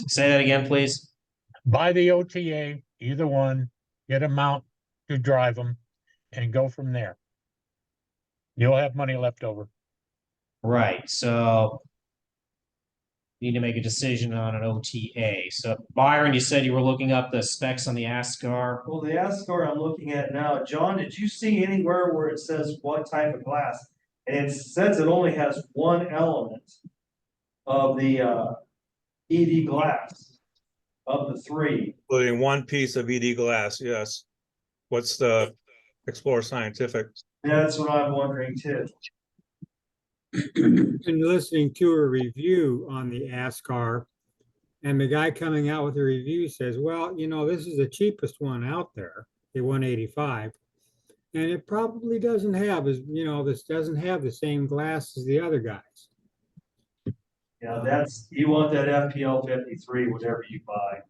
Say that again, please. Buy the OTA, either one, get a mount to drive them and go from there. You'll have money left over. Right, so need to make a decision on an OTA. So Byron, you said you were looking up the specs on the ASCAR. Well, the ASCAR I'm looking at now, John, did you see anywhere where it says what type of glass? And it says it only has one element of the ED glass of the three. Including one piece of ED glass, yes. What's the Explorer Scientific? That's what I'm wondering too. Been listening to a review on the ASCAR, and the guy coming out with the review says, well, you know, this is the cheapest one out there, the 185. And it probably doesn't have, as you know, this doesn't have the same glass as the other guys. Yeah, that's, you want that FPL 53, whatever you buy.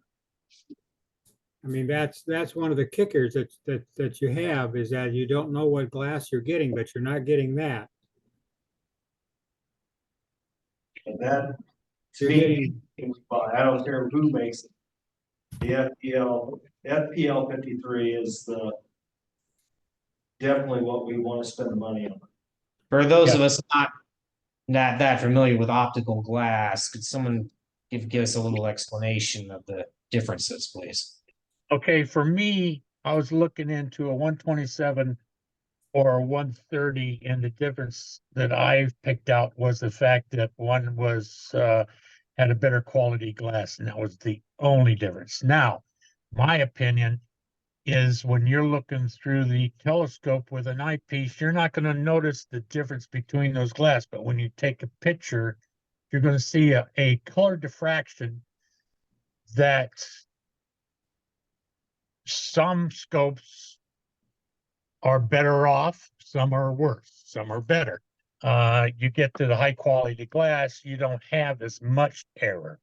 I mean, that's one of the kickers that you have, is that you don't know what glass you're getting, but you're not getting that. And that, to You're me, getting, I don't care who makes it. The FPL 53 is the definitely what we want to spend the money on. For those of us not that familiar with optical glass, could someone give us a little explanation of the differences, please? Okay, for me, I was looking into a 127 or a 130, and the difference that I picked out was the fact that one was had a better quality glass, and that was the only difference. Now, my opinion is when you're looking through the telescope with an eyepiece, you're not going to notice the difference between those glass, but when you take a picture, you're going to see a color diffraction that some scopes are better off, some are worse, some are better. You get to the high quality glass, you don't have as much error.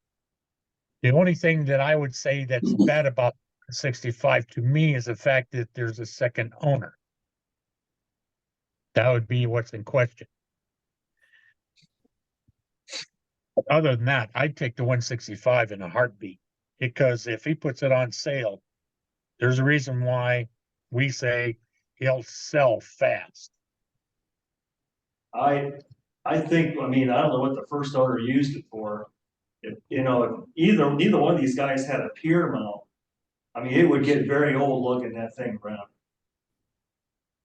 The only thing that I would say that's bad about 65 to me is the fact that there's a second owner. That would be what's in question. Other than that, I'd take the 165 in a heartbeat, because if he puts it on sale, there's a reason why we say he'll sell fast. I think, I mean, I don't know what the first owner used it for. If, you know, if neither one of these guys had a pier mount, I mean, it would get very old looking that thing around.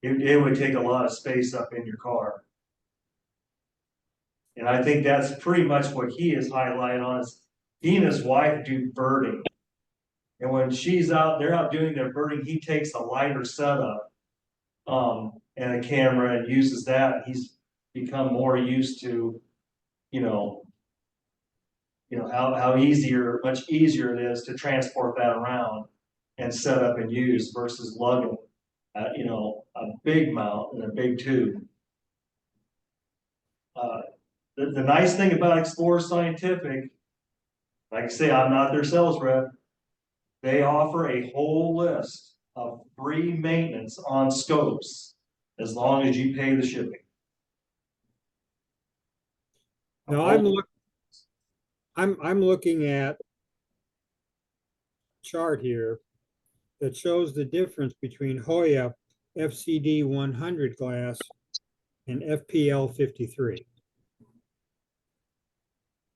It would take a lot of space up in your car. And I think that's pretty much what he is highlighting on is he and his wife do birding. And when they're out doing their birding, he takes a lighter setup and a camera and uses that. He's become more used to, you know how much easier it is to transport that around and set up and use versus lugging, a big mount and a big tube. The nice thing about Explorer Scientific, like I say, I'm not their sales rep. They offer a whole list of free maintenance on scopes as long as you pay the shipping. now I'm looking at a chart here that shows the difference between Hoya FCD 100 glass and FPL 53.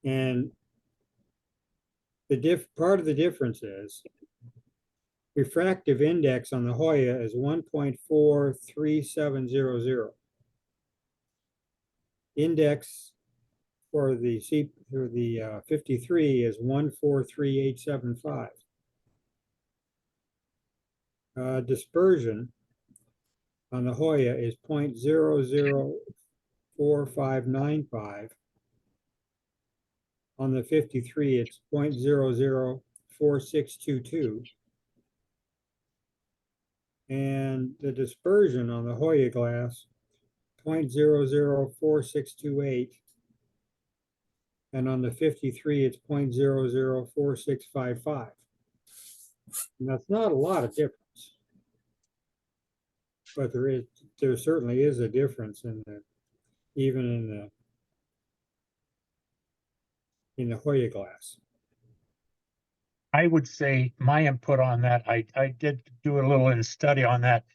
And the part of the difference is refractive index on the Hoya is 1.43700. Index for the 53 is 1.43875. Dispersion on the Hoya is 0.00 0.004595. On the 53, it's 0.004622. And the dispersion on the Hoya glass, 0.004628. And on the 53, it's 0.004655. And that's not a lot of difference. But there certainly is a difference even in the Hoya glass. I would say my input on that, I did do a little study on that,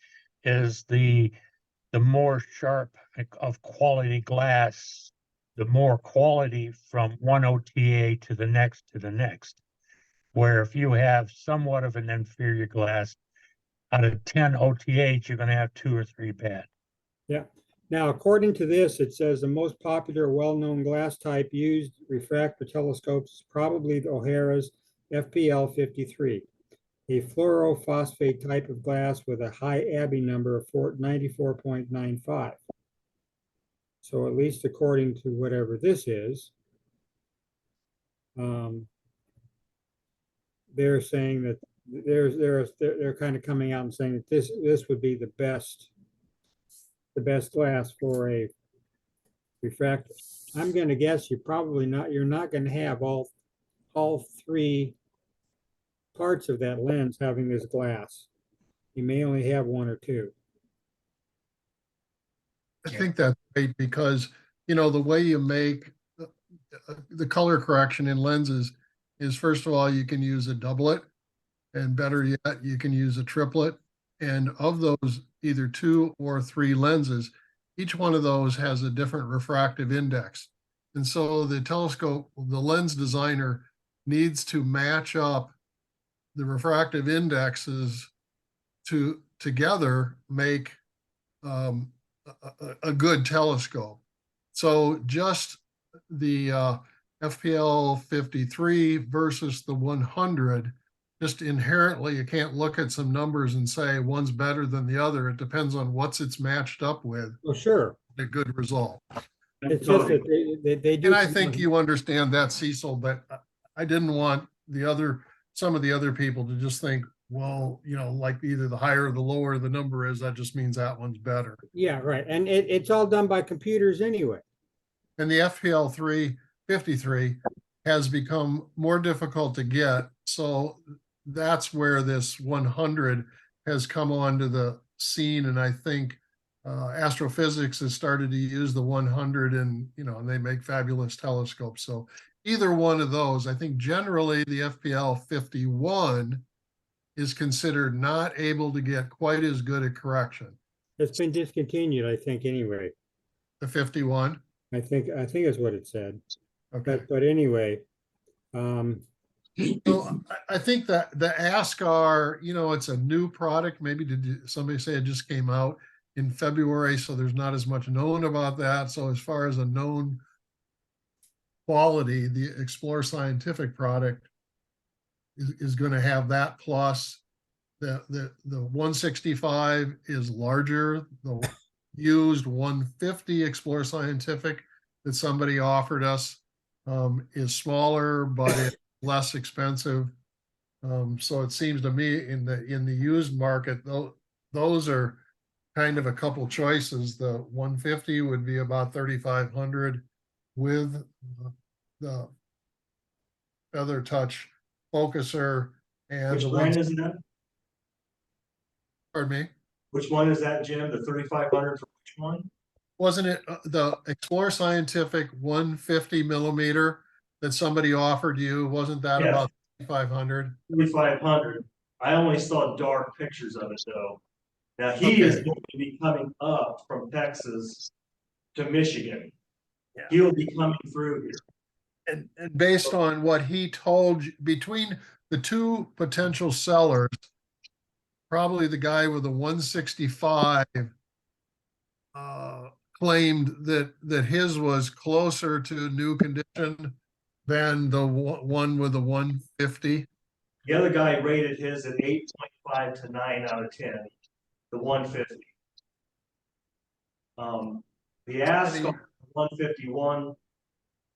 is the more sharp of quality glass, the more quality from one OTA to the next to the next. Where if you have somewhat of an inferior glass, out of 10 OTAs, you're going to have 2 or 3 bad. Yeah. Now, according to this, it says the most popular well-known glass type used refractor telescopes is probably the O'Hara's FPL 53, a fluorophosphate type of glass with a high Abbey number of 94.95. So at least according to whatever this is, they're saying that they're kind of coming out and saying that this would be the best glass for a refractor. I'm going to guess you're not going to have all 3 parts of that lens having this glass. You may only have 1 or 2. I think that's great because, you know, the way you make the color correction in lenses is, first of all, you can use a doublet, and better yet, you can use a triplet. And of those, either 2 or 3 lenses, each one of those has a different refractive index. And so the lens designer needs to match up the refractive indexes to together make a good telescope. So just the FPL 53 versus the 100, just inherently, you can't look at some numbers and say one's better than the other. It depends on what's it's matched up with. Oh, sure. A good result. It's just that they do. And I think you understand that, Cecil, but I didn't want some of the other people to just think, well, you know, like either the higher or the lower the number is, that just means that one's better. Yeah, right. And it's all done by computers anyway. And the FPL 353 has become more difficult to get. So that's where this 100 has come onto the scene. And I think astrophysics has started to use the 100 and they make fabulous telescopes. So either one of those, I think generally the FPL 51 is considered not able to get quite as good a correction. It's been discontinued, I think, anyway. The 51? I think is what it said. Okay. But anyway. So I think that the ASCAR, it's a new product. Maybe did somebody say it just came out in February, so there's not as much known about that. So as far as a known quality, the Explore Scientific product is going to have that plus. The 165 is larger. The used 150 Explore Scientific that somebody offered us is smaller, but it's less expensive. So it seems to me in the used market, those are kind of a couple choices. The 150 would be about 3,500 with the Feather Touch focuser and Which the brand is that? Pardon me? Which one is that, Jim? The 3,500 for which one? Wasn't it the Explore Scientific 150 millimeter that somebody offered you? Wasn't that about 3,500? 3,500. I only saw dark pictures of it though. Now he is going to be coming up from Texas to Michigan. Yeah. He'll be coming through here. And based on what he told you, between the two potential sellers, probably the guy with the 165 claimed that his was closer to new condition than the one with the 150. The other guy rated his at 8.5 to 9 out of 10. The 150. The ASCAR 151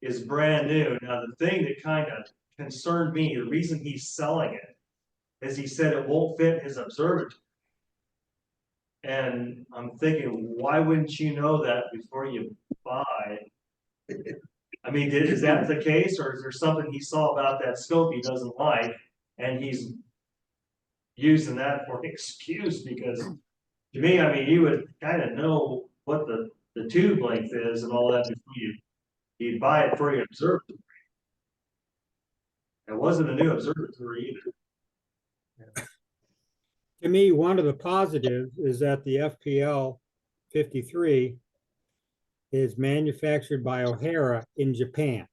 is brand new. Now, the thing that kind of concerned me, the reason he's selling it, is he said it won't fit his observatory. And I'm thinking, why wouldn't you know that before you buy? I mean, is that the case, or is there something he saw about that scope he doesn't like, and he's using that for an excuse? Because to me, I mean, you would kind of know what the tube length is and all that before you'd buy it for your observatory. It wasn't a new observatory either. To me, one of the positives is that the FPL 53 is manufactured by O'Hara in Japan.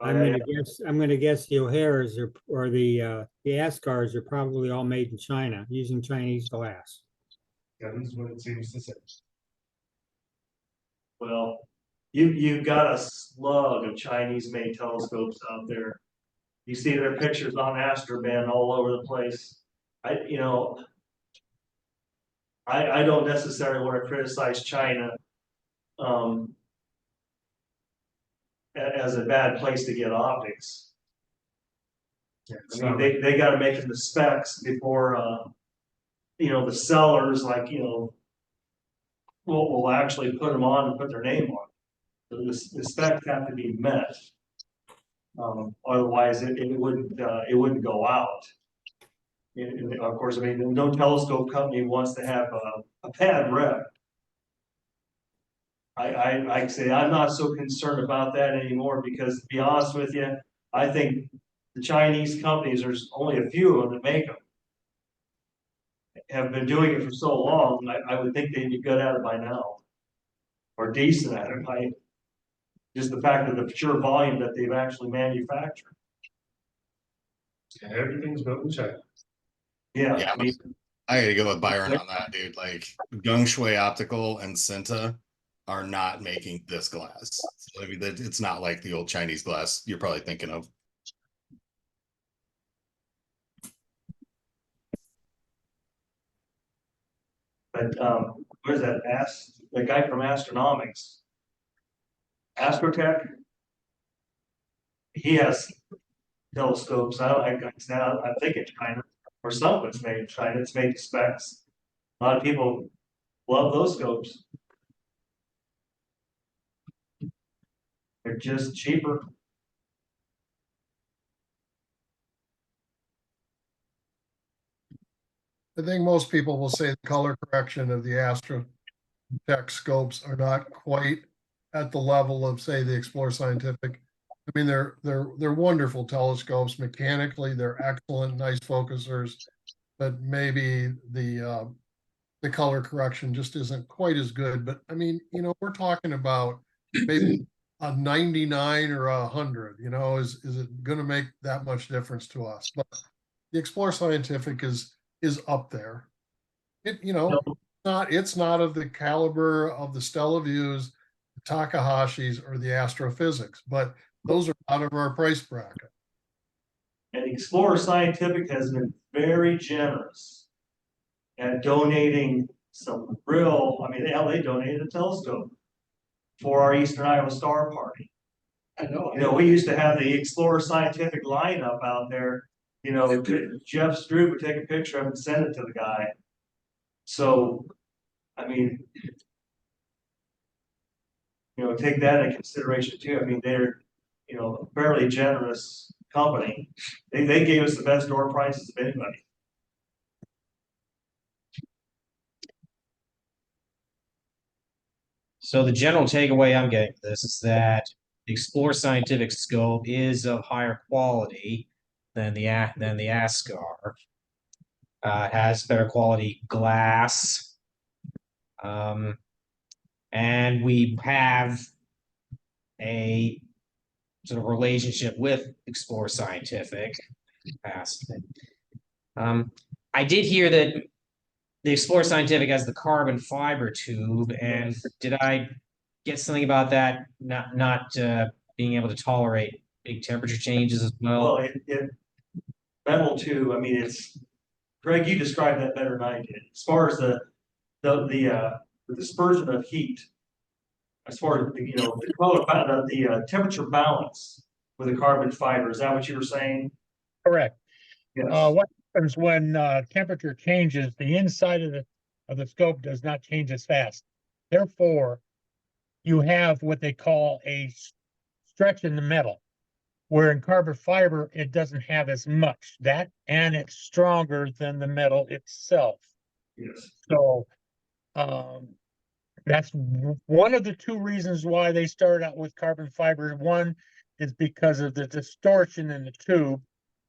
I'm gonna guess the O'Haras or the Ascars are probably all made in China using Chinese glass. That is what it seems to say. Well, you've got a slug of Chinese-made telescopes out there. You see their pictures on Astroban all over the place. I don't necessarily want to criticize China as a bad place to get optics. I mean, they got to make the specs before the sellers, like, will actually put them on and put their name on. So the specs have to be met. Otherwise, it wouldn't go out. And of course, I mean, no telescope company wants to have a bad rep. I say I'm not so concerned about that anymore, because to be honest with you, I think the Chinese companies, there's only a few of them that make them, have been doing it for so long. I would think they'd be good at it by now, or decent at it by just the fact of the pure volume that they've actually manufactured. Yeah, everything's built in China. Yeah, Yeah, I gotta go with Byron on that, dude. Like Geng Shui Optical and Cinta are not making this glass. So, I mean, it's not like the old Chinese glass you're probably thinking of. But where's that the guy from Astronomics? Astrotech? He has telescopes. I think it's China, or some of it's made in China. It's made to specs. A lot of people love those scopes. They're just cheaper. I think most people will say the color correction of the Astrotech scopes are not quite at the level of, say, the Explore Scientific. I mean, they're wonderful telescopes. Mechanically, they're excellent, nice focusers, but maybe the color correction just isn't quite as good. But I mean, we're talking about maybe a 99 or 100. Is it going to make that much difference to us? But the Explore Scientific is up there. It's not of the caliber of the Stellaviews, the Takahashis, or the Astrophysics, but those are out of our price bracket. And Explorer Scientific has been very generous at donating some real, I mean, they donated a telescope for our Eastern Iowa Star Party. I know. We used to have the Explorer Scientific lineup out there. Jeff Stroop would take a picture of it and send it to the guy. So, I mean, take that into consideration too. I mean, they're, a fairly generous company. They gave us the best door prices of anybody. So the general takeaway I'm getting from this is that the Explore Scientific scope is of higher quality than the ASCAR. It has better quality glass. And we have a sort of relationship with Explore Scientific. I did hear that the Explore Scientific has the carbon fiber tube, and did I get something about that not being able to tolerate big temperature changes as well? Well, it metal tube. I mean, it's Greg. You described that better than I did. As far as the dispersion of heat, as far as, the temperature balance with the carbon fiber, is that what you were saying? Correct. Yes. What happens when temperature changes, the inside of the scope does not change as fast. Therefore, you have what they call a stretch in the metal, where in carbon fiber, it doesn't have as much. That, and it's stronger than the metal itself. Yes. So that's one of the two reasons why they started out with carbon fiber. One is because of the distortion in the tube,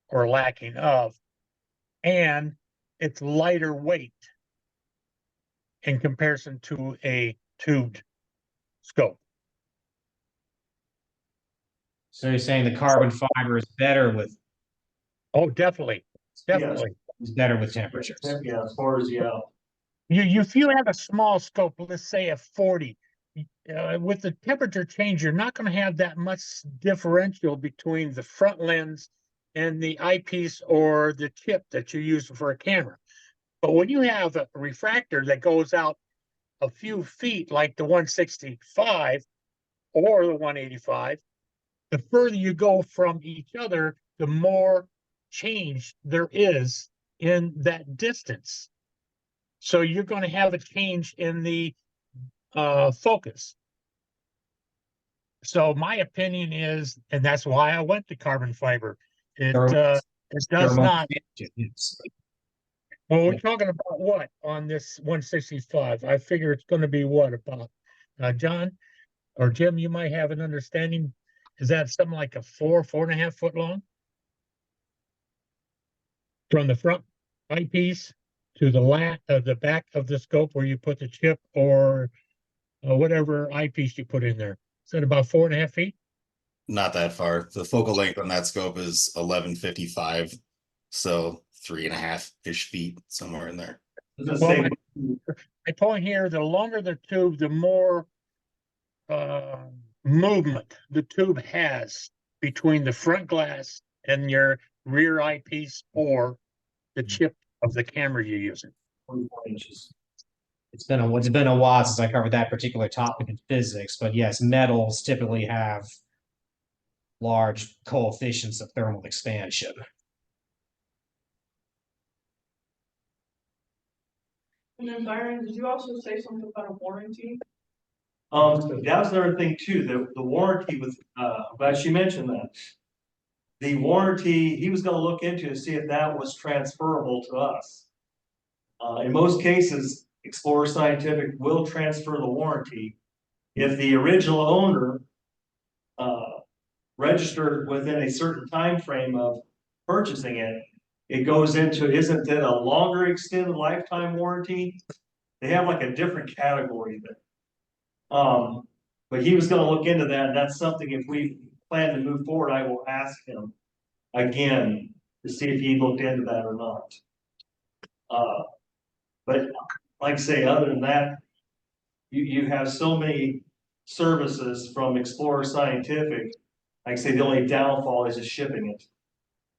or lacking of, and it's lighter weight in comparison to a tubed scope. So you're saying the carbon fiber is better with, Oh, definitely, definitely. is better with temperatures. Yeah, as far as, If you have a small scope, let's say a 40, with the temperature change, you're not going to have that much differential between the front lens and the eyepiece or the chip that you're using for a camera. But when you have a refractor that goes out a few feet, like the 165 or the 185, the further you go from each other, the more change there is in that distance. So you're going to have a change in the focus. So my opinion is, and that's why I went to carbon fiber. It does not. Well, we're talking about what on this 165? I figure it's going to be what about, John or Jim? You might have an understanding. Is that something like a 4.5 foot long from the front eyepiece to the back of the scope where you put the chip or whatever eyepiece you put in there? Is that about 4.5 feet? Not that far. The focal length on that scope is 1155, so 3.5-ish feet, somewhere in there. Well, my point here, the longer the tube, the more movement the tube has between the front glass and your rear eyepiece or the chip of the camera you're using. 24 inches. It's been a while since I covered that particular topic in physics, but yes, metals typically have large coefficients of thermal expansion. And then Byron, did you also say something about a warranty? That was another thing too, the warranty with, glad she mentioned that. The warranty, he was gonna look into to see if that was transferable to us. In most cases, Explorer Scientific will transfer the warranty if the original owner registered within a certain time frame of purchasing it. It goes into, isn't it a longer extended lifetime warranty? They have like a different category there. But he was gonna look into that, and that's something, if we plan to move forward, I will ask him again to see if he looked into that or not. But like I say, other than that, you have so many services from Explorer Scientific. Like I say, the only downfall is just shipping it.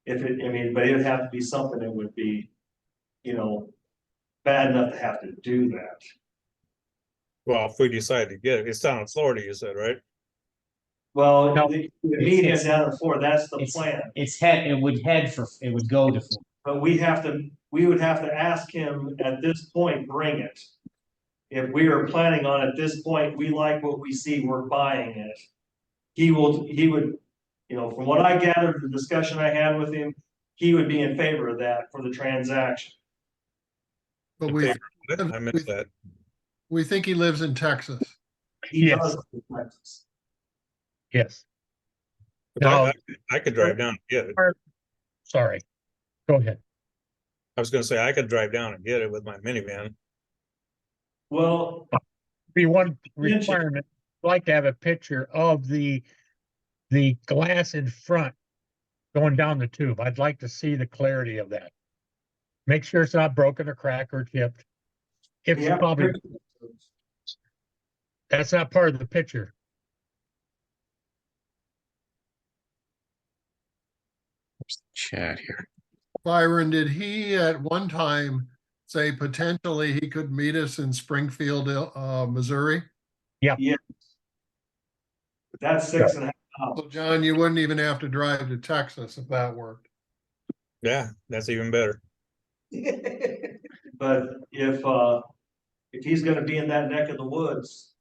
But it would have to be something that would be, bad enough to have to do that. Well, if we decide to get it, it's down in Florida, you said, right? Well, No, the media down in Florida, that's the plan. It would go to Florida. But we would have to ask him at this point, bring it. If we are planning on at this point, we like what we see, we're buying it. He would, from what I gathered, the discussion I had with him, he would be in favor of that for the transaction. But I missed that. we think he lives in Texas. He Yes. does in Texas. Yes. But I could drive down and get it. Sorry. Go ahead. I was gonna say, I could drive down and get it with my minivan. Well, Be one requirement. I'd like to have a picture of the glass in front going down the tube. I'd like to see the clarity of that. Make sure it's not broken or cracked or chipped. It's probably, that's not part of the picture. Chat here. Byron, did he at one time say potentially he could meet us in Springfield, Missouri? Yeah. Yeah. That's 6.5 hours. So John, you wouldn't even have to drive to Texas if that worked. Yeah, that's even better. But if he's gonna be in that neck of the woods,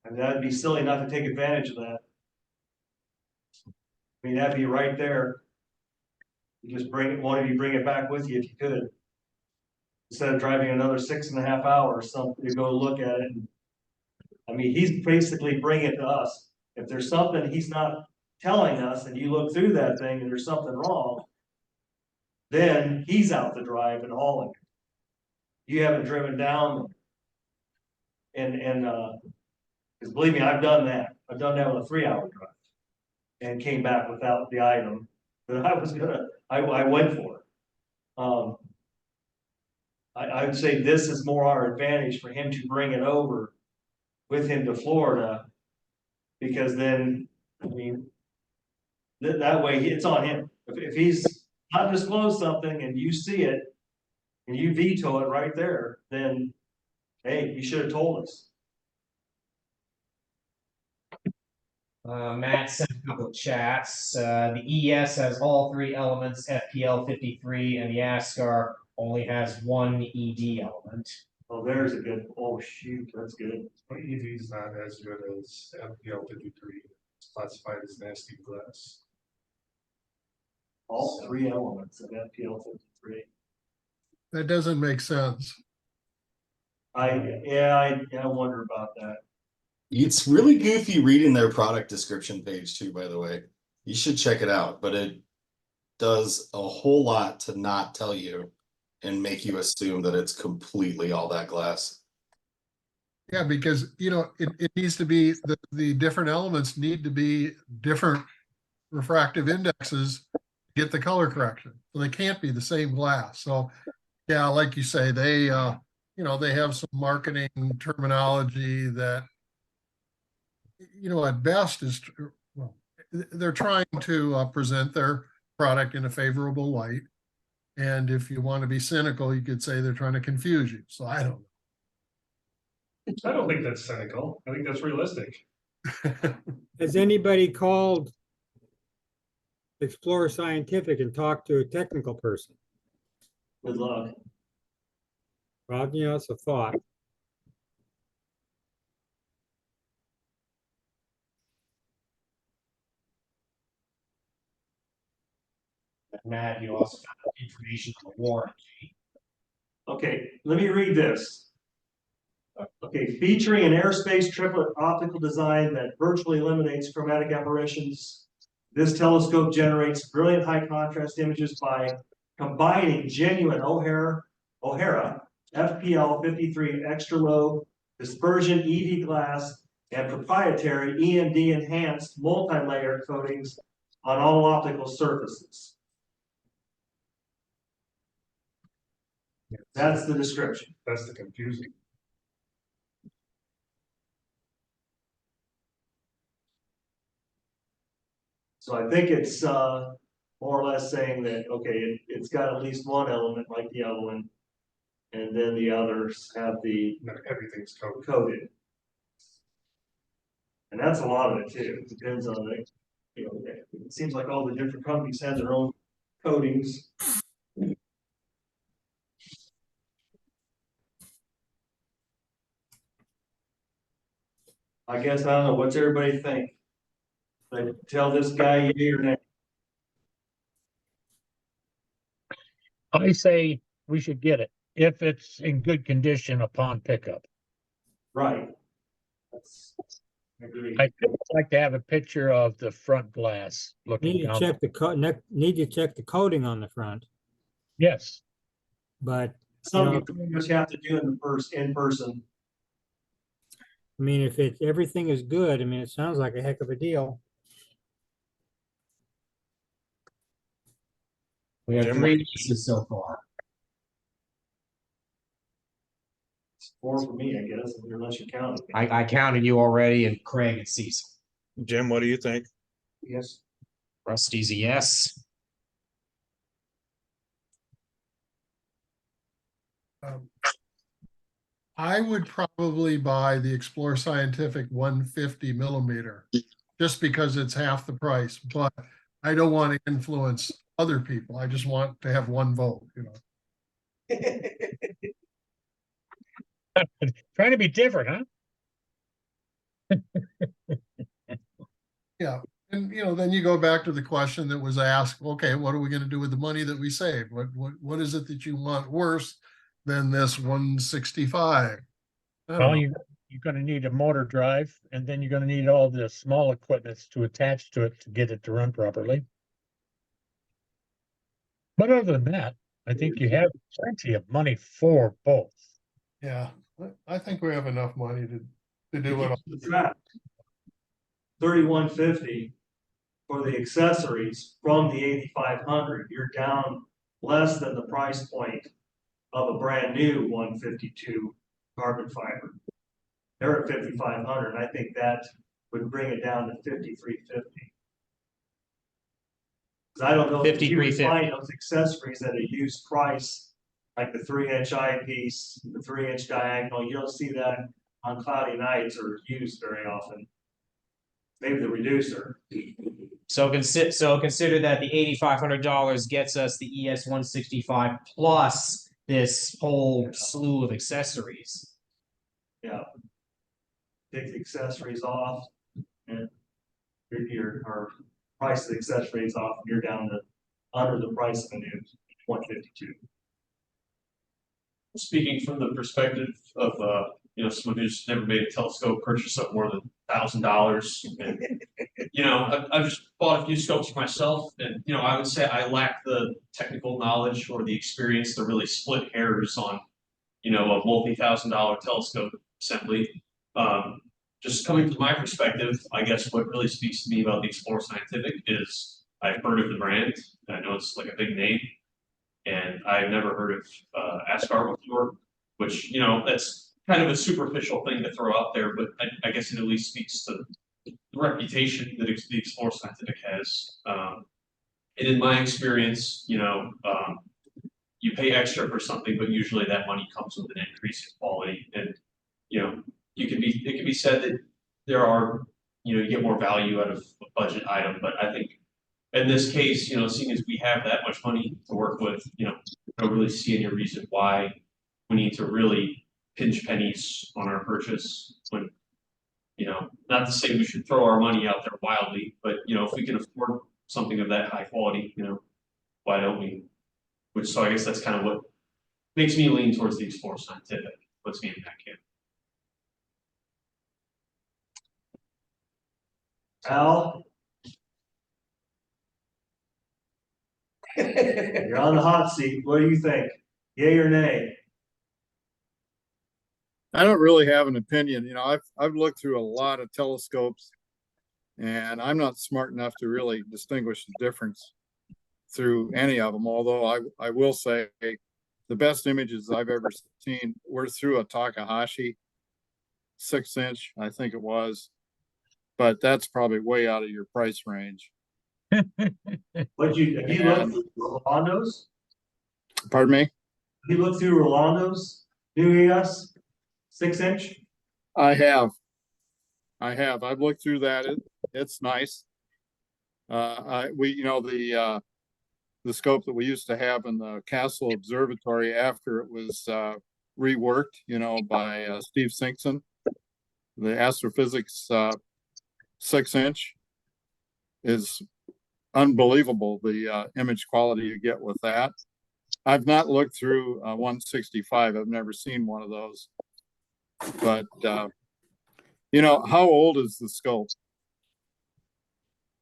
and that'd be silly not to take advantage of that. I mean, that'd be right there. You just one of you bring it back with you if you could. Instead of driving another 6.5 hours, something to go look at it. I mean, he's basically bringing it to us. If there's something he's not telling us and you look through that thing and there's something wrong, then he's out to drive and hauling. You haven't driven down and because believe me, I've done that. I've done that with a 3-hour drive and came back without the item that I was I went for. I would say this is more our advantage for him to bring it over with him to Florida, because then, I mean, that way it's on him. If he's not disclosed something and you see it and you veto it right there, then hey, you should have told us. Matt sent a couple of chats. The ES has all 3 elements, FPL 53, and the ASCAR only has 1 ED element. Oh, there's a good, oh shoot, that's good. EV is not as good as FPL 53. It's classified as nasty glass. All 3 elements of FPL 53. That doesn't make sense. I wonder about that. It's really goofy reading their product description page too, by the way. You should check it out, but it does a whole lot to not tell you and make you assume that it's completely all that glass. Yeah, because it needs to be the different elements need to be different refractive indexes to get the color correction. So they can't be the same glass. So yeah, like you say, they they have some marketing terminology that at best is, well, they're trying to present their product in a favorable light. And if you want to be cynical, you could say they're trying to confuse you. So I don't I don't think that's cynical. I think that's realistic. know. Has anybody called Explorer Scientific and talked to a technical person? Good luck. Well, it's a thought. Matt, you also got information on the warranty. Okay, let me read this. Okay, featuring an airspace triplet optical design that virtually eliminates chromatic aberrations. This telescope generates brilliant high contrast images by combining genuine O'Hara FPL 53 extra low dispersion EV glass and proprietary EMD enhanced multi-layer coatings on all optical surfaces. That's the description. That's the confusing. So I think it's more or less saying that, okay, it's got at least one element like the other one, and then the others have the Everything's covered. coated. And that's a lot of it too. It depends on the, it seems like all the different companies have their own coatings. I guess, I don't know, what's everybody think? Like, tell this guy yea or nay. I say we should get it if it's in good condition upon pickup. Right. I agree. I'd like to have a picture of the front glass looking Need to down. check need to check the coating on the front, Yes, but Something you pretty much have to do in person. I mean, if everything is good, I mean, it sounds like a heck of a deal. We have Jim, 3 pieces so far. It's 4 for me, I guess, unless you count it. I counted you already, and Craig and Cecil. Jim, what do you think? Yes. Rusty's a yes. I would probably buy the Explore Scientific 150 millimeter, just because it's half the price, but I don't want to influence other people. I just want to have one vote, you know. Trying to be different, huh? Yeah, and you know, then you go back to the question that was asked, okay, what are we going to do with the money that we saved? What is it that you want worse than this 165? I don't Well, know. you're gonna need a motor drive, and then you're gonna need all the small equipments to attach to it to get it to run properly. But other than that, I think you have plenty of money for both. Yeah, I think we have enough money to do it all. Subtract 3150 for the accessories from the 8,500, you're down less than the price point of a brand new 152 carbon fiber. They're at 5,500. I think that would bring it down to 5,350. Because I don't know if you would 5,350. find those accessories at a used price, like the 3-inch eyepiece, the 3-inch diagonal. You don't see that on cloudy nights or used very often. Maybe the reducer. So consider that the $8,500 gets us the ES 165 plus this whole slew of accessories. Yeah. Take the accessories off and or price the accessories off, you're down to under the price of a new 152. Speaking from the perspective of you know, someone who's never made a telescope purchase of more than $1,000, and you know, I've just bought a few scopes myself, and you know, I would say I lack the technical knowledge or the experience to really split hairs on, you know, a multi-$1,000 telescope assembly. Just coming from my perspective, I guess what really speaks to me about the Explore Scientific is I've heard of the brand, and I know it's like a big name, and I've never heard of ASCAR before, which, you know, that's kind of a superficial thing to throw out there, but I guess it at least speaks to the reputation that the Explore Scientific has. And in my experience, you know, you pay extra for something, but usually that money comes with an increase in quality. And, you know, it can be said that there are, you know, you get more value out of a budget item, but I think in this case, you know, seeing as we have that much money to work with, you know, I don't really see any reason why we need to really pinch pennies on our purchase when, you know, not to say we should throw our money out there wildly, but, you know, if we can afford something of that high quality, you know, why don't we? So I guess that's kind of what makes me lean towards the Explore Scientific, puts me in that camp. Al? You're on the hot seat. What do you think? Yay or nay? I don't really have an opinion. You know, I've looked through a lot of telescopes, and I'm not smart enough to really distinguish the difference through any of them. Although I will say the best images I've ever seen were through a Takahashi 6-inch, I think it was, but that's probably way out of your price range. Have you looked through Rolando's? Pardon me? Have you looked through Rolando's new ES 6-inch? I have. I've looked through that. It's nice. You know, the scope that we used to have in the Castle Observatory after it was reworked, you know, by Steve Sinkson, the astrophysics 6-inch is unbelievable. The image quality you get with that. I've not looked through 165. I've never seen one of those. But you know, how old is the scope?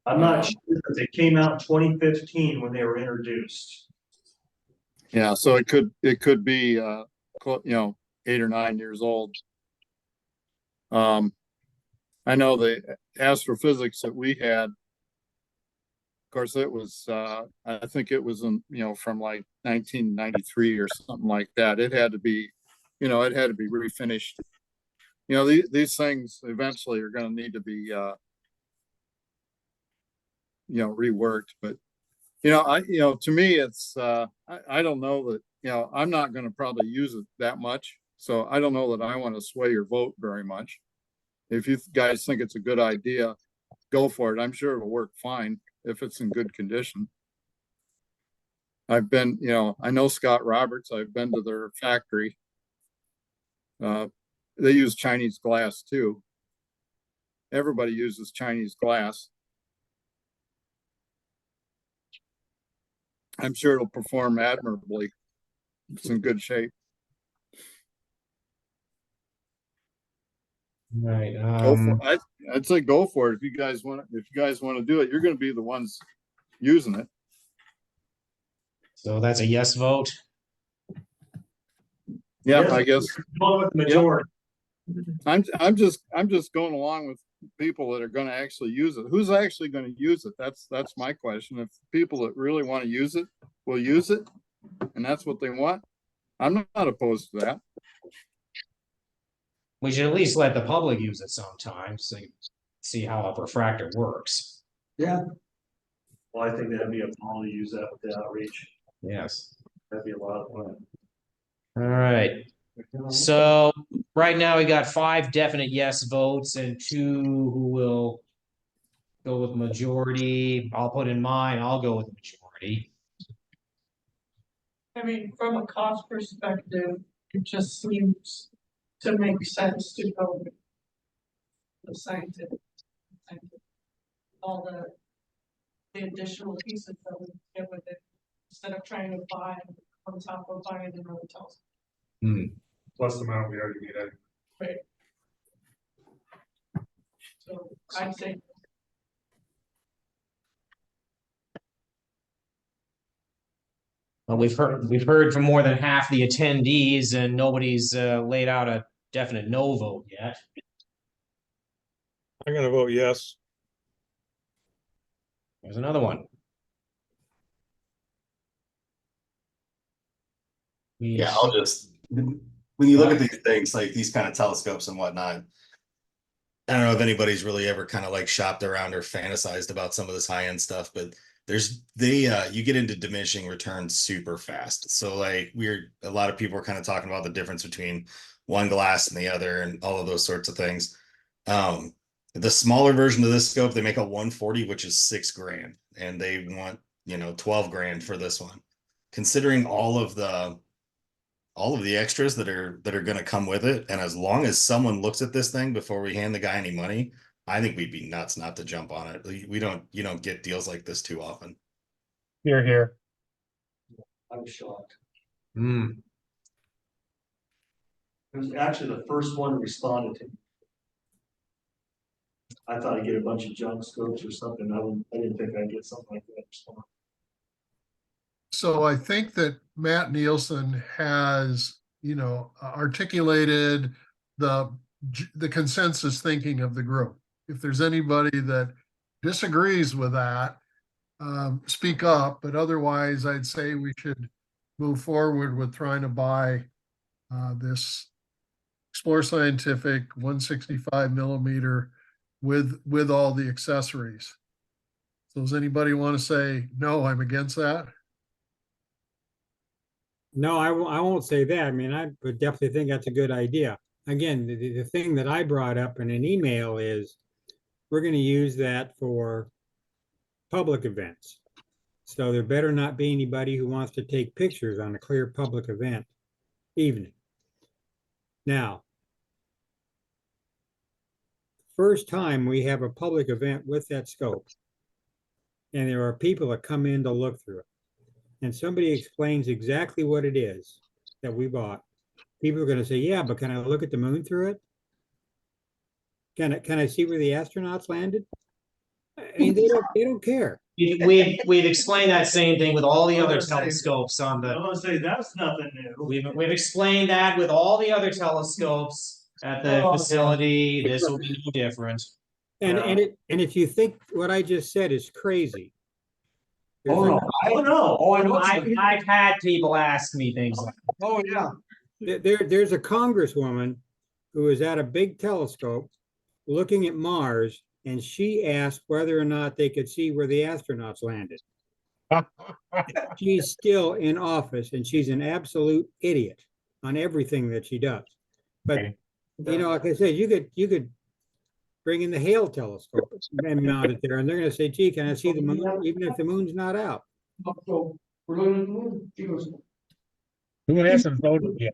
I'm not sure because they came out in 2015 when they were introduced. Yeah, so it could be you know, 8 or 9 years old. I know the astrophysics that we had, of course, it was I think it was in, you know, from like 1993 or something like that. It had to be, you know, it had to be refinished. You know, these things eventually are going to need to be you know, reworked. But you know, to me, it's I don't know that, you know, I'm not going to probably use it that much. So I don't know that I want to sway your vote very much. If you guys think it's a good idea, go for it. I'm sure it'll work fine if it's in good condition. I've been, you know, I know Scott Roberts. I've been to their factory. They use Chinese glass too. Everybody uses Chinese glass. I'm sure it'll perform admirably. It's in good shape. Right. Go for it. I'd say go for it if you guys want. If you guys want to do it, you're going to be the ones using it. So that's a yes vote. Yeah, Yes. I guess. Go with the majority. I'm just going along with people that are going to actually use it. Who's actually going to use it? That's my question. If people that really want to use it will use it, and that's what they want, I'm not opposed to that. We should at least let the public use it sometime, so you see how a refractor works. Yeah. Well, I think that'd be a ball to use that with the outreach. Yes. That'd be a lot of fun. All right. So right now we got 5 definite yes votes and 2 who will go with majority. I'll put in mine, I'll go with majority. I mean, from a cost perspective, it just seems to make sense to go with the scientific. All the additional pieces that we get with it, instead of trying to buy on top of buying another telescope. Plus the amount we already need. Right. So I'd say. Well, we've heard from more than half the attendees and nobody's laid out a definite no vote yet. I'm gonna vote yes. There's another one. Yeah, I'll just, when you look at these things, like these kind of telescopes and whatnot, I don't know if anybody's really ever kind of like shopped around or fantasized about some of this high-end stuff, but you get into diminishing returns super fast. So like a lot of people are kind of talking about the difference between one glass and the other and all of those sorts of things. The smaller version of this scope, they make a 140, which is $6,000, and they want, $12,000 for this one. Considering all of the extras that are going to come with it, and as long as someone looks at this thing before we hand the guy any money, I think we'd be nuts not to jump on it. You don't get deals like this too often. Here. I was shocked. Hmm. It was actually the first one who responded to me. I thought I'd get a bunch of junk scopes or something. I didn't think I'd get something like that response. So I think that Matt Neilssen has, articulated the consensus thinking of the group. If there's anybody that disagrees with that, speak up, but otherwise I'd say we should move forward with trying to buy this Explore Scientific 165 millimeter with all the accessories. So does anybody want to say, no, I'm against that? No, I won't say that. I mean, I would definitely think that's a good idea. Again, the thing that I brought up in an email is we're going to use that for public events. So there better not be anybody who wants to take pictures on a clear public event evening. Now, first time we have a public event with that scope, and there are people that come in to look through it, and somebody explains exactly what it is that we bought, people are going to say, yeah, but can I look at the moon through it? Can I see where the astronauts landed? I mean, they don't care. We've explained that same thing with all the other telescopes on the. I'm gonna say that's nothing new. We've explained that with all the other telescopes at the facility. This will be no different. And if you think what I just said is crazy. Oh no! I know. I've had people ask me things like, Oh yeah. There's a congresswoman who is at a big telescope looking at Mars, and she asked whether or not they could see where the astronauts landed. She's still in office, and she's an absolute idiot. on everything that she does. But, Okay. like I said, you could bring in the Hale telescope and mount it there, and they're gonna say, gee, can I see the moon, even if the moon's not out? So we're looking at the moon. She goes, Who hasn't voted yet?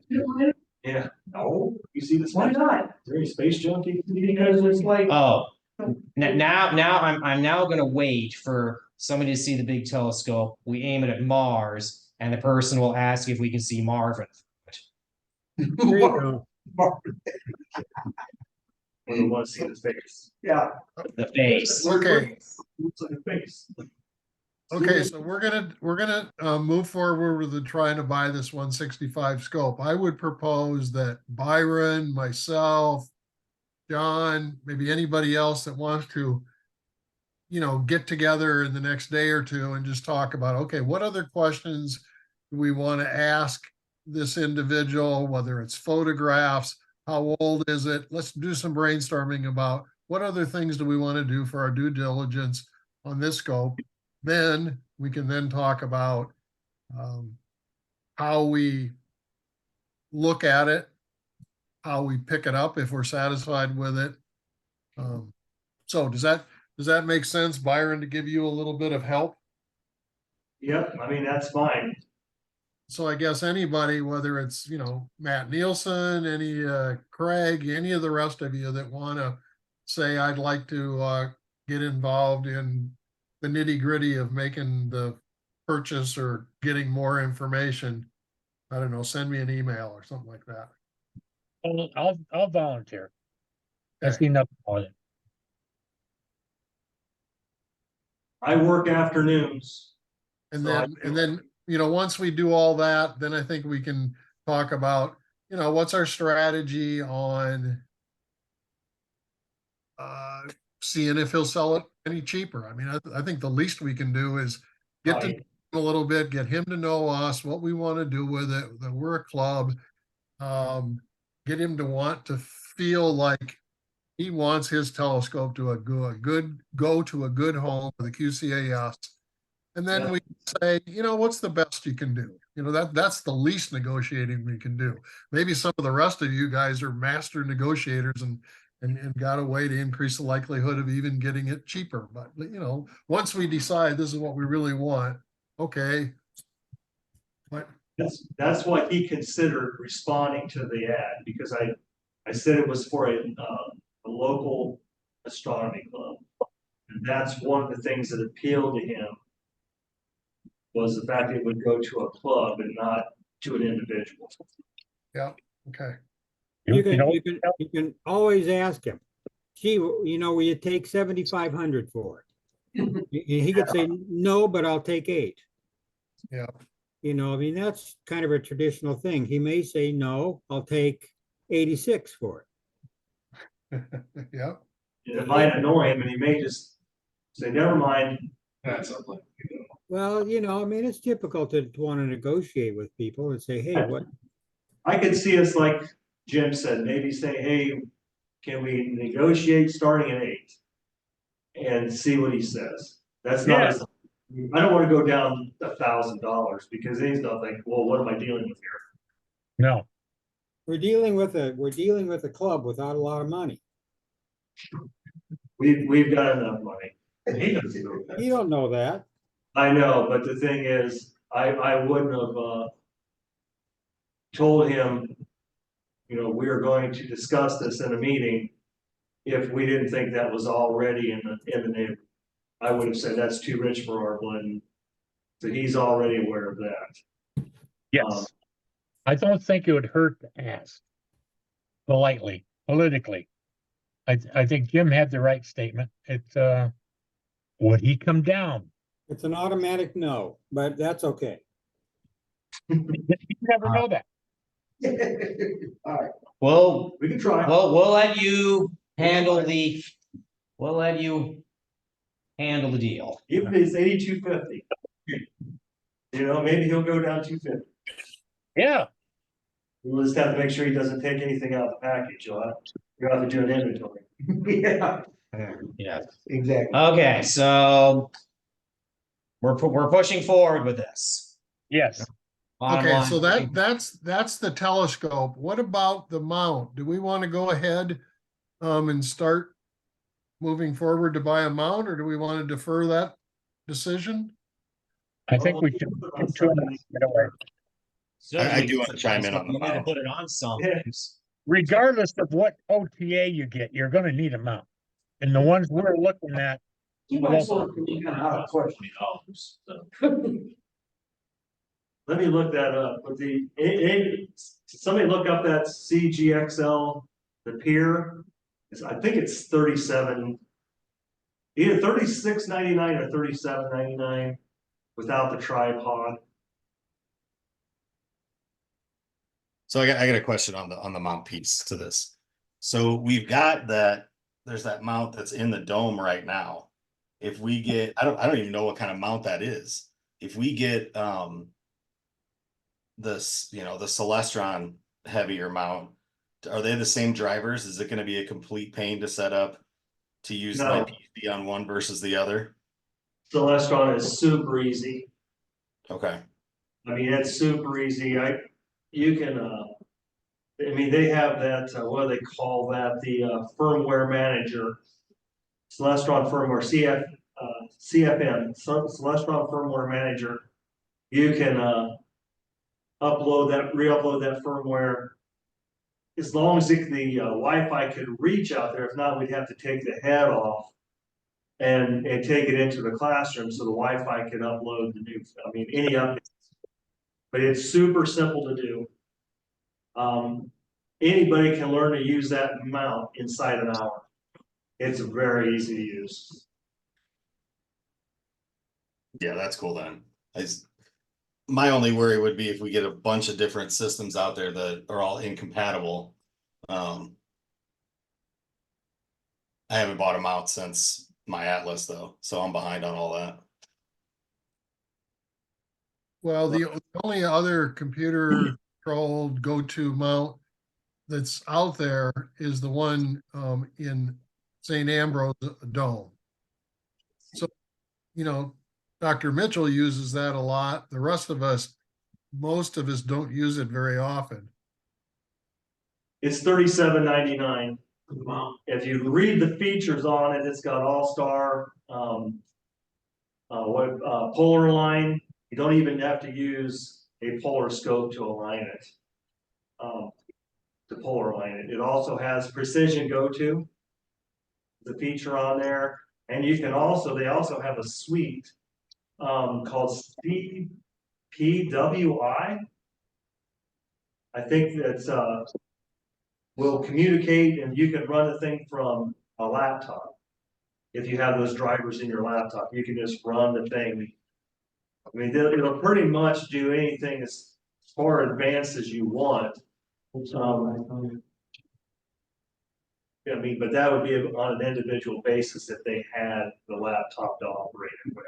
Yeah, no, you see this? why not? Is there any space junkie? Because it's like, Oh, now I'm now gonna wait for somebody to see the big telescope. We aim it at Mars, and the person will ask if we can see Marvin. There you go. When we want to see the face. yeah. The face. Okay. Looks like a face. Okay, so we're gonna move forward with the trying to buy this 165 scope. I would propose that Byron, myself, John, maybe anybody else that wants to, get together in the next day or two and just talk about, okay, what other questions do we want to ask this individual, whether it's photographs, how old is it? Let's do some brainstorming about what other things do we want to do for our due diligence on this scope. Then we can then talk about how we look at it, how we pick it up if we're satisfied with it. So does that make sense, Byron, to give you a little bit of help? Yep, I mean, that's fine. So I guess anybody, whether it's, Matt Neilssen, any Craig, any of the rest of you that want to say, I'd like to get involved in the nitty gritty of making the purchase or getting more information, I don't know, send me an email or something like that. I'll volunteer. I Okay. see nothing on it. I work afternoons. And So I- then, once we do all that, then I think we can talk about, what's our strategy on seeing if he'll sell it any cheaper. I mean, I think the least we can do is get to know him a little bit, get him to know us, what we want to do with it, that we're a club, get him to want to feel like he wants his telescope to go to a good home with a QCAS. And then we say, what's the best you can do? That's the least negotiating we can do. Maybe some of the rest of you guys are master negotiators and got a way to increase the likelihood of even getting it cheaper. But, once we decide this is what we really want, okay. But that's what he considered responding to the ad, because I said it was for a local astronomy club. And that's one of the things that appealed to him, was the fact that it would go to a club and not to an individual. Yeah, okay. You can always ask him, gee, will you take 7,500 for it? He could say, no, but I'll take 8. Yeah. That's kind of a traditional thing. He may say, no, I'll take 86 for Yeah. It might annoy him, and he may just say, never mind. That's something. it. Well, it's typical to want to negotiate with people and say, hey, what? I could see us, like Jim said, maybe say, hey, can we negotiate starting at 8? And see what he says. That's not, Yeah. I don't want to go down $1,000, because he's gonna think, well, what am I dealing with here? No. We're dealing with a club without a lot of money. We've got enough money. And he doesn't know that. You don't know that. I know, but the thing is, I wouldn't have told him, we are going to discuss this in a meeting if we didn't think that was already in the neighborhood. I would have said that's too rich for our blood. So he's already aware of that. Yes. I don't think it would hurt to ask politically. I think Jim had the right statement. Would he come down? It's an automatic no, but that's okay. You never know that. All right, Well, we can try. we'll let you handle the. We'll let you handle the deal. Even if it's 8250. Maybe he'll go down 250. Yeah. We'll just have to make sure he doesn't take anything out of the package. You'll have to do an inventory. Yeah. Yeah. Exactly. Okay, so we're pushing forward with this. Yes. Bottom Okay, line, so I think- that's the telescope. What about the mount? Do we want to go ahead and start moving forward to buy a mount, or do we want to defer that decision? I think we should get to it right away. I do want to chime in on the You need to mount. put it on something. Regardless of what OTA you get, you're gonna need a mount. And the ones we're looking at, You might sort of be kind of out of question. Let me look that up, but somebody look up that CGXL, the pier. I think it's 37. Either 36.99 or 37.99 without the tripod. So I got a question on the mount piece to this. So we've got that, there's that mount that's in the dome right now. If we get, I don't even know what kind of mount that is. If we get this, the Celestron heavier mount, are they the same drivers? Is it going to be a complete pain to set up to use my PC on one versus the other? Celestron is super easy. Okay. I mean, it's super easy. You can, I mean, they have that, what do they call that? The firmware manager. Celestron firmware, CFM, Celestron firmware manager. You can re-upload that firmware. As long as the Wi-Fi could reach out there. If not, we'd have to take the head off and take it into the classroom so the Wi-Fi can upload the new, any updates. But it's super simple to do. Anybody can learn to use that mount inside an hour. It's very easy to use. Yeah, that's cool then. My only worry would be if we get a bunch of different systems out there that are all incompatible. I haven't bought a mount since my Atlas though, so I'm behind on all that. Well, the only other computer controlled go-to mount that's out there is the one in St. Ambrose Dome. So, Dr. Mitchell uses that a lot. The rest of us, most of us don't use it very often. It's $37.99. If you read the features on it, it's got all-star, polar line. You don't even have to use a polar scope to align it. To polar align it. It also has precision go-to, the feature on there. And you can also, they also have a suite called PWI. I think that's will communicate, and you can run a thing from a laptop. If you have those drivers in your laptop, you can just run the thing. I mean, it'll pretty much do anything as far advanced as you want. I mean, but that would be on an individual basis if they had the laptop to operate it with.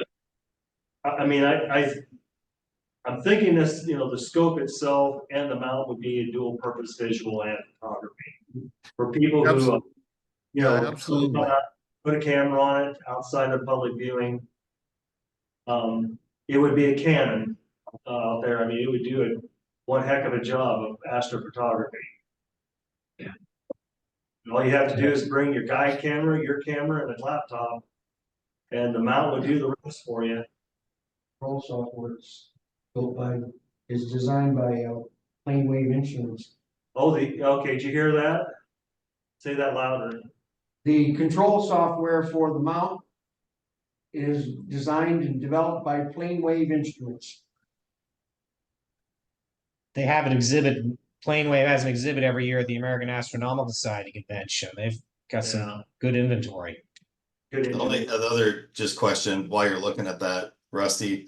I mean, I'm thinking this, the scope itself and the mount would be a dual purpose visual and photography for people who, absolutely. put a camera on it outside of public viewing. It would be a Canon out there. I mean, it would do one heck of a job of astrophotography. Yeah. All you have to do is bring your guide camera, your camera, and a laptop, and the mount would do the rest for you. Control software is designed by Plane Wave Instruments. Oh, okay, did you hear that? Say that louder. The control software for the mount is designed and developed by Plane Wave Instruments. They have an exhibit. Plane Wave has an exhibit every year at the American Astronomical Society convention. They've got some good inventory. Good inventory. The other just question while you're looking at that, Rusty,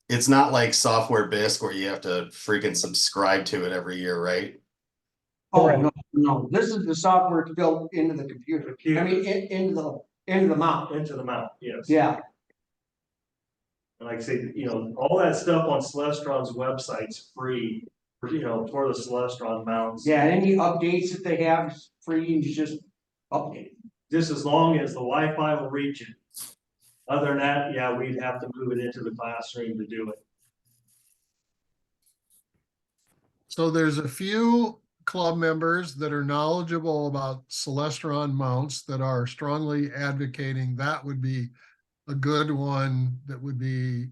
it's not like software BISC where you have to freaking subscribe to it every year, right? Oh, no. This is the software built into the computer. I mean, into the mount. Into the mount, yes. Yeah. And like I say, all that stuff on Celestron's website's free, for the Celestron mounts. Yeah, any updates that they have is free, and you just update. Just as long as the Wi-Fi will reach it. Other than that, yeah, we'd have to move it into the classroom to do it. So there's a few club members that are knowledgeable about Celestron mounts that are strongly advocating that would be a good one that would be,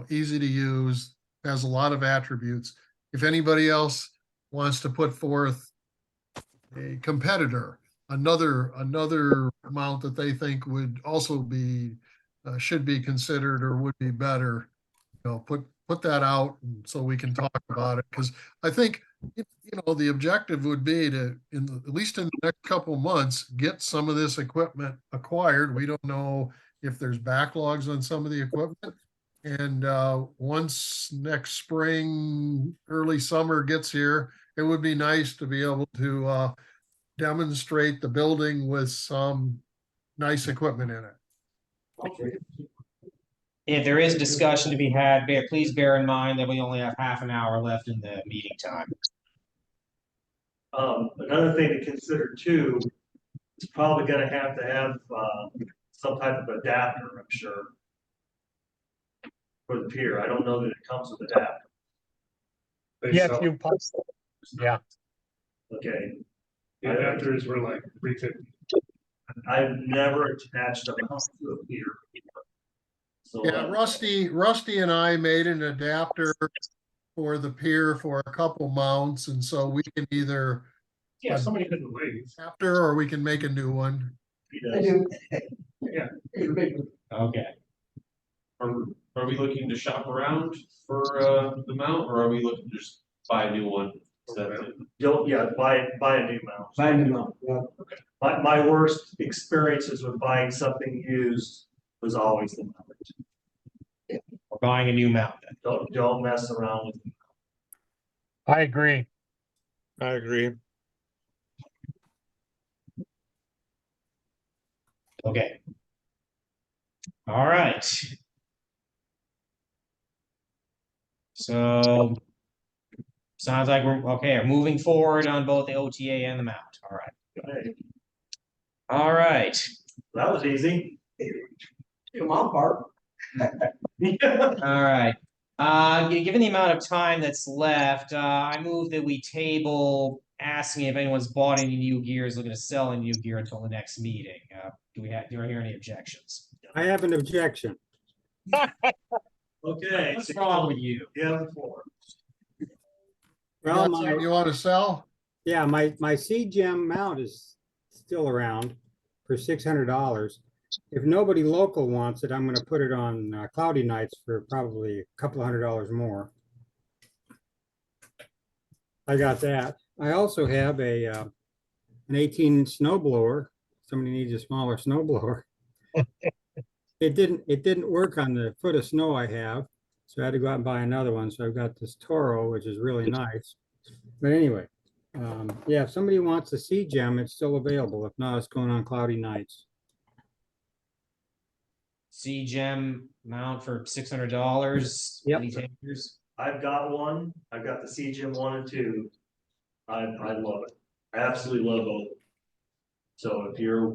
easy to use, has a lot of attributes. If anybody else wants to put forth a competitor, another mount that they think would also be, should be considered or would be better, put that out so we can talk about it. Because I think, the objective would be to, at least in the next couple of months, get some of this equipment acquired. We don't know if there's backlogs on some of the equipment. And once next spring, early summer gets here, it would be nice to be able to demonstrate the building with some nice equipment in it. Okay. If there is discussion to be had, please bear in mind that we only have half an hour left in the meeting time. Another thing to consider too, it's probably gonna have to have some type of adapter, I'm sure. For the pier. I don't know that it comes with adapter. Yes, you possibly. Yeah. Okay. The adapters were like 350. I've never attached a mouse to a pier. So, Yeah, Rusty and I made an adapter for the pier for a couple mounts, and so we can either Yeah, somebody couldn't wait. adapter or we can make a new one. I do. Yeah. Okay. Are we looking to shop around for the mount, or are we looking to just buy a new one? buy a new mouse. Buy a new mount, yeah. My worst experiences with buying something used was always the mount. We're buying a new mount then. Don't mess around with it. I agree. I agree. Okay. All right. So sounds like we're okay. We're moving forward on both the OTA and the mount. All right. Okay. All right. That was easy. Come on, Bart. All right. Given the amount of time that's left, I move that we table asking if anyone's bought any new gear, is looking to sell any new gear until the next meeting. Do I hear any objections? I have an objection. Okay. What's wrong with you? Yeah, the floor. Well, You want to sell? yeah, my CGEM mount is still around for $600. If nobody local wants it, I'm going to put it on cloudy nights for probably a couple $100 more. I got that. I also have an 18 snowblower. Somebody needs a smaller snowblower. It didn't work on the foot of snow I have, so I had to go out and buy another one. So I've got this Toro, which is really nice. But anyway, yeah, if somebody wants a CGEM, it's still available. If not, it's going on cloudy nights. CGEM mount for $600. Yep. Any takers? I've got one. I've got the CGEM 1 and 2. I love it. I absolutely love both. So if you're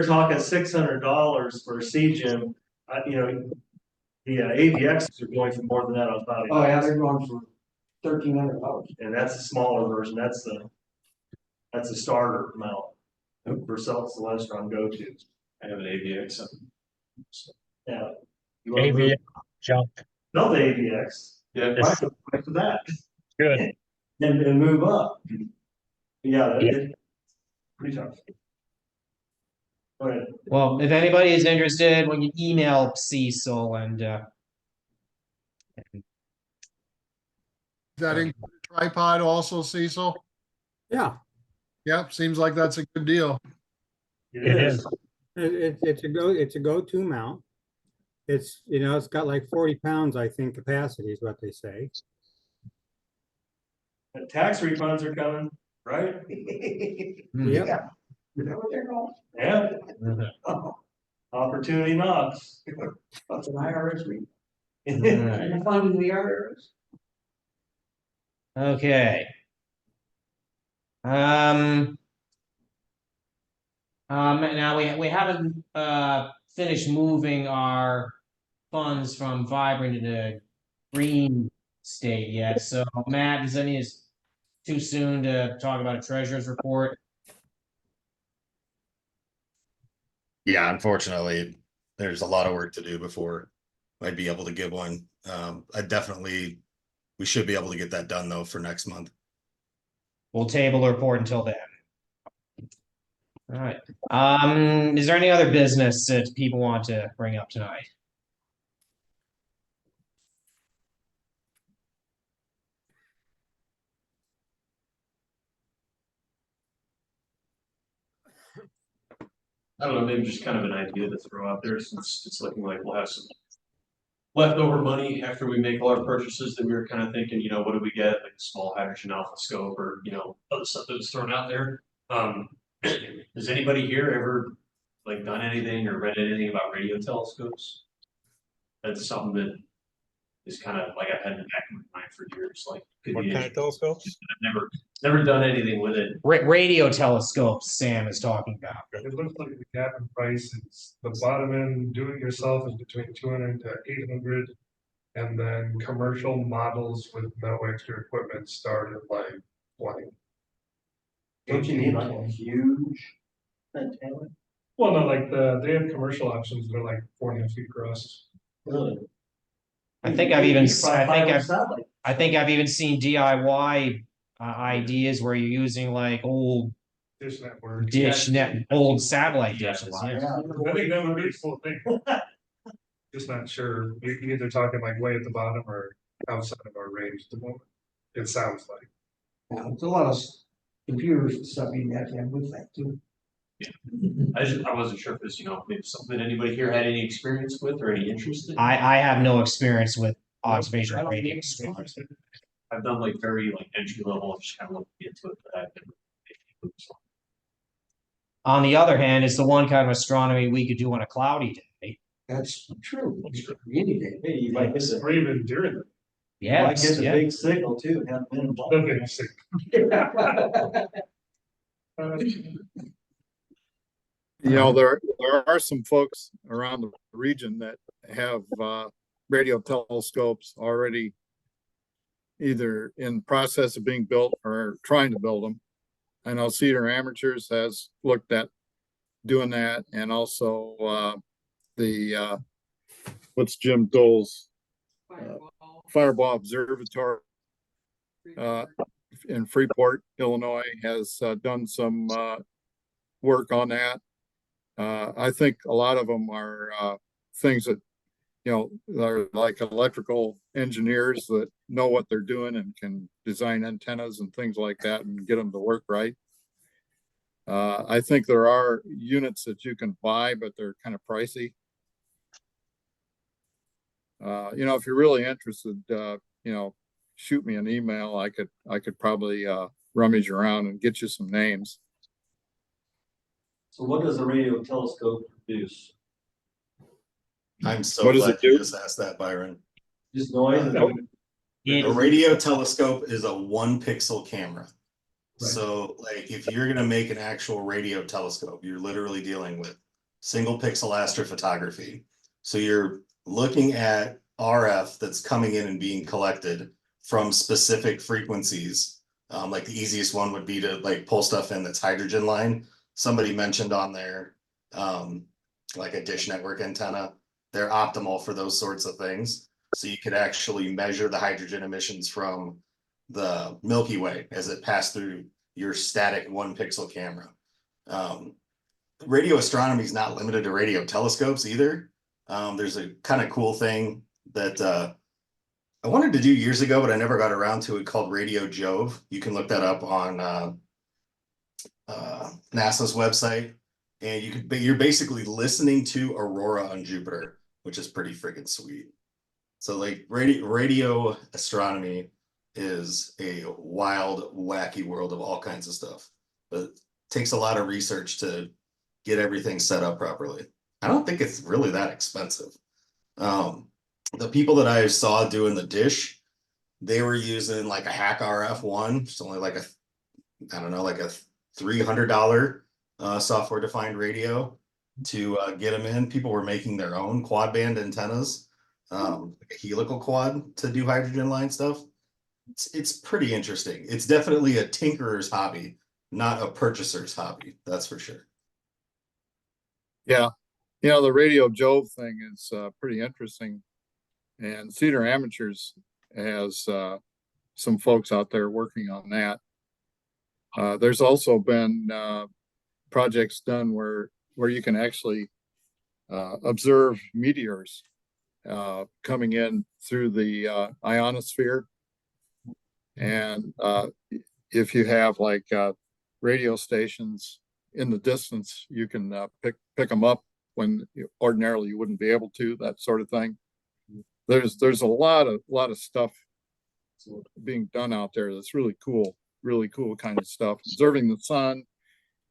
talking $600 for a CGEM, the AVXs are going for more than that on cloudy. Oh, yeah, they're going for $1,300. And that's the smaller version. That's the starter mount for Celestron go-to. I have an AVX. Yeah. AVX junk. No, the AVX. Yeah. Right for that. Good. And move up. Yeah, it's pretty tough. Go ahead. Well, if anybody is interested, when you email Cecil and That include a tripod also, Cecil? Yeah, Yep, seems like that's a good deal. It is. it's a go-to mount. It's it's got like 40 pounds, I think, capacity is what they say. The tax refunds are coming, right? Yep. Is that what they're called? Yeah. Oh, Opportunity knocks. that's an IRS read. Alright. You funding the IRS? okay. Now we haven't finished moving our funds from Vibrant into green state yet. So Matt, does any is too soon to talk about a treasurer's report? Yeah, unfortunately, there's a lot of work to do before I'd be able to give one. We should be able to get that done though for next month. We'll table the report until then. All right. Is there any other business that people want to bring up tonight? I don't know, maybe just kind of an idea to throw out there since it's looking like we'll have some leftover money after we make all our purchases that we were kind of thinking, what do we get, like a small hydrogen alpha scope or, other stuff that was thrown out there. Has anybody here ever like done anything or read anything about radio telescopes? That's something that is kind of like I've had in the back of my mind for years, like. What kind of telescopes? I've never done anything with it. Radio telescopes Sam is talking about. It looks like the gap in price is the bottom end, do it yourself is between 200 to 800. And then commercial models with no extra equipment start at like 20. Don't you need like a huge antenna? Well, no, like they have commercial options that are like 400 feet across. Really? I think I've even seen DIY ideas where you're using like old Dish network. old satellite dishes. I think that would be a cool thing. Just not sure. You're either talking like way at the bottom or outside of our range at the moment. It sounds like. Yeah, there's a lot of computers and stuff you have to have with that too. I wasn't sure if it's, maybe something that anybody here had any experience with or any interest in. I have no experience with observation radio. I've done like very like entry level, just kind of looking into it, but I've been. On the other hand, it's the one kind of astronomy we could do on a cloudy day. That's true. Any day. Hey, you might miss it. Or even during it. Yeah, Might get a big signal too. Have been They'll get sick. There are some folks around the region that have radio telescopes already either in process of being built or trying to build them. I know Cedar Amateurs has looked at doing that, and also what's Jim Dole's Fireball Observatory in Freeport, Illinois, has done some work on that. I think a lot of them are things that, are like electrical engineers that know what they're doing and can design antennas and things like that and get them to work right. I think there are units that you can buy, but they're kind of pricey. If you're really interested, shoot me an email. I could probably rummage around and get you some names. So what does a radio telescope produce? I'm so glad you just asked that, Byron. Just noise? A radio telescope is a 1 pixel camera. Right. So like if you're gonna make an actual radio telescope, you're literally dealing with single pixel astrophotography. So you're looking at RF that's coming in and being collected from specific frequencies. Like the easiest one would be to like pull stuff in that's hydrogen line. Somebody mentioned on there, like a dish network antenna. They're optimal for those sorts of things. So you could actually measure the hydrogen emissions from the Milky Way as it passed through your static 1 pixel camera. Radio astronomy is not limited to radio telescopes either. There's a kind of cool thing that I wanted to do years ago, but I never got around to it, called Radio Jove. You can look that up on NASA's website, and you're basically listening to Aurora on Jupiter, which is pretty freaking sweet. So like radio astronomy is a wild, wacky world of all kinds of stuff, but it takes a lot of research to get everything set up properly. I don't think it's really that expensive. The people that I saw doing the dish, they were using like a Hack RF1. It's only like like a $300 software defined radio to get them in. People were making their own quad band antennas, like a helical quad to do hydrogen line stuff. It's pretty interesting. It's definitely a tinkerer's hobby, not a purchaser's hobby. That's for sure. Yeah, the radio Jove thing is pretty interesting, and Cedar Amateurs has some folks out there working on that. There's also been projects done where you can actually observe meteors coming in through the ionosphere, and if you have like radio stations in the distance, you can pick them up when ordinarily you wouldn't be able to, that sort of thing. There's a lot of stuff being done out there that's really cool kind of stuff. Observing the sun,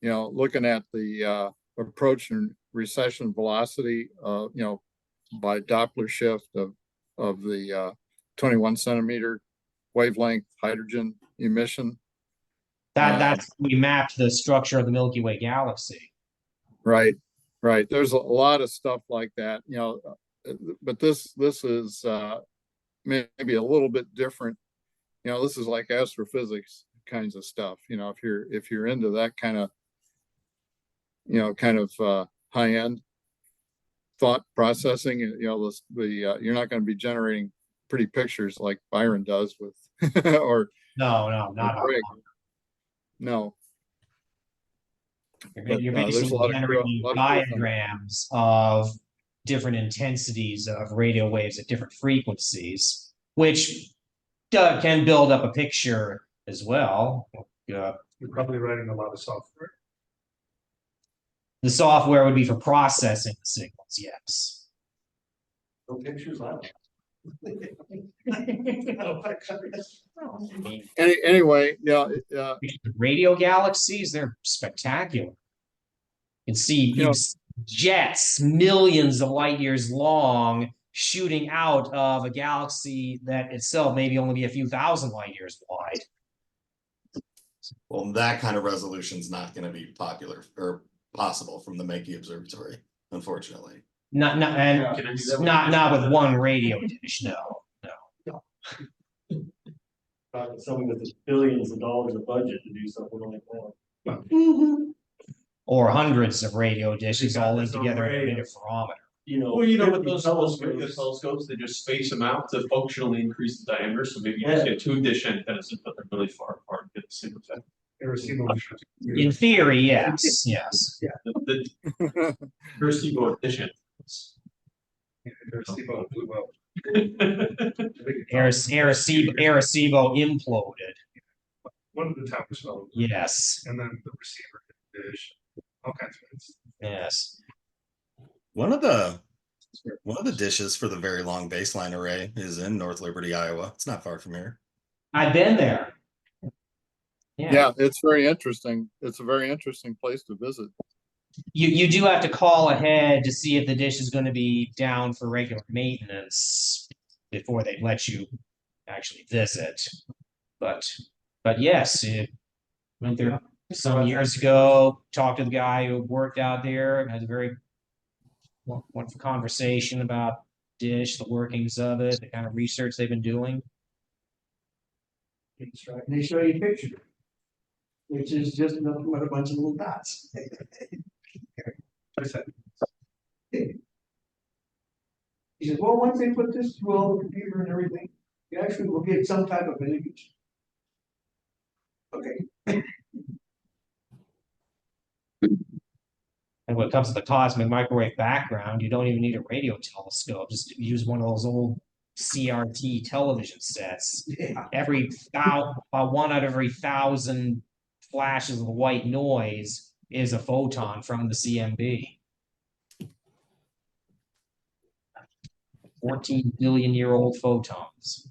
looking at the approach and recession velocity, by Doppler shift of the 21 centimeter wavelength hydrogen emission. That's we mapped the structure of the Milky Way galaxy. Right. There's a lot of stuff like that, but this is maybe a little bit different. This is like astrophysics kinds of stuff. If you're into that kind of high end thought processing, you're not going to be generating pretty pictures like Byron does with or no, not no. You're basically generating diagrams of different intensities of radio waves at different frequencies, which can build up a picture as well. You're probably writing a lot of software. The software would be for processing the signals, yes. No pictures, I Anyway, radio galaxies, they're spectacular. You can see jets millions of light years long shooting out of a galaxy that itself maybe only be a few thousand light years wide. Well, that kind of resolution is not going to be popular or possible from the Menke Observatory, unfortunately. Not with one radio dish, no. Something with billions of dollars of budget to do something like that. Or hundreds of radio dishes all linked together in an interferometer. With those telescopes, they just space them out to functionally increase the diameter. So maybe you just get two dish antennas and put them really far apart and get the same effect. In theory, yes. Yeah. The Arecibo dish antennas. Arecibo blew up. Arecibo imploded. One of the towers fell. Yes. And then the receiver hit the dish. All kinds of things. Yes. One of the dishes for the very long baseline array is in North Liberty, Iowa. It's not far from here. I've been there. Yeah, it's very interesting. It's a very interesting place to visit. You do have to call ahead to see if the dish is going to be down for regular maintenance before they let you actually visit. But yes, it went there some years ago, talked to the guy who worked out there, and had a very wonderful conversation about dish, the workings of it, the kind of research they've been doing. That's right. And they show you a picture, which is just nothing but a bunch of little dots. He says, well, once they put this through all the computer and everything, you actually will get some type of an image. Okay. And when it comes to the cosmic microwave background, you don't even need a radio telescope. Just use one of those old CRT television sets. About 1 out of every 1,000 flashes of white noise is a photon from the CMB. 14 billion-year-old photons.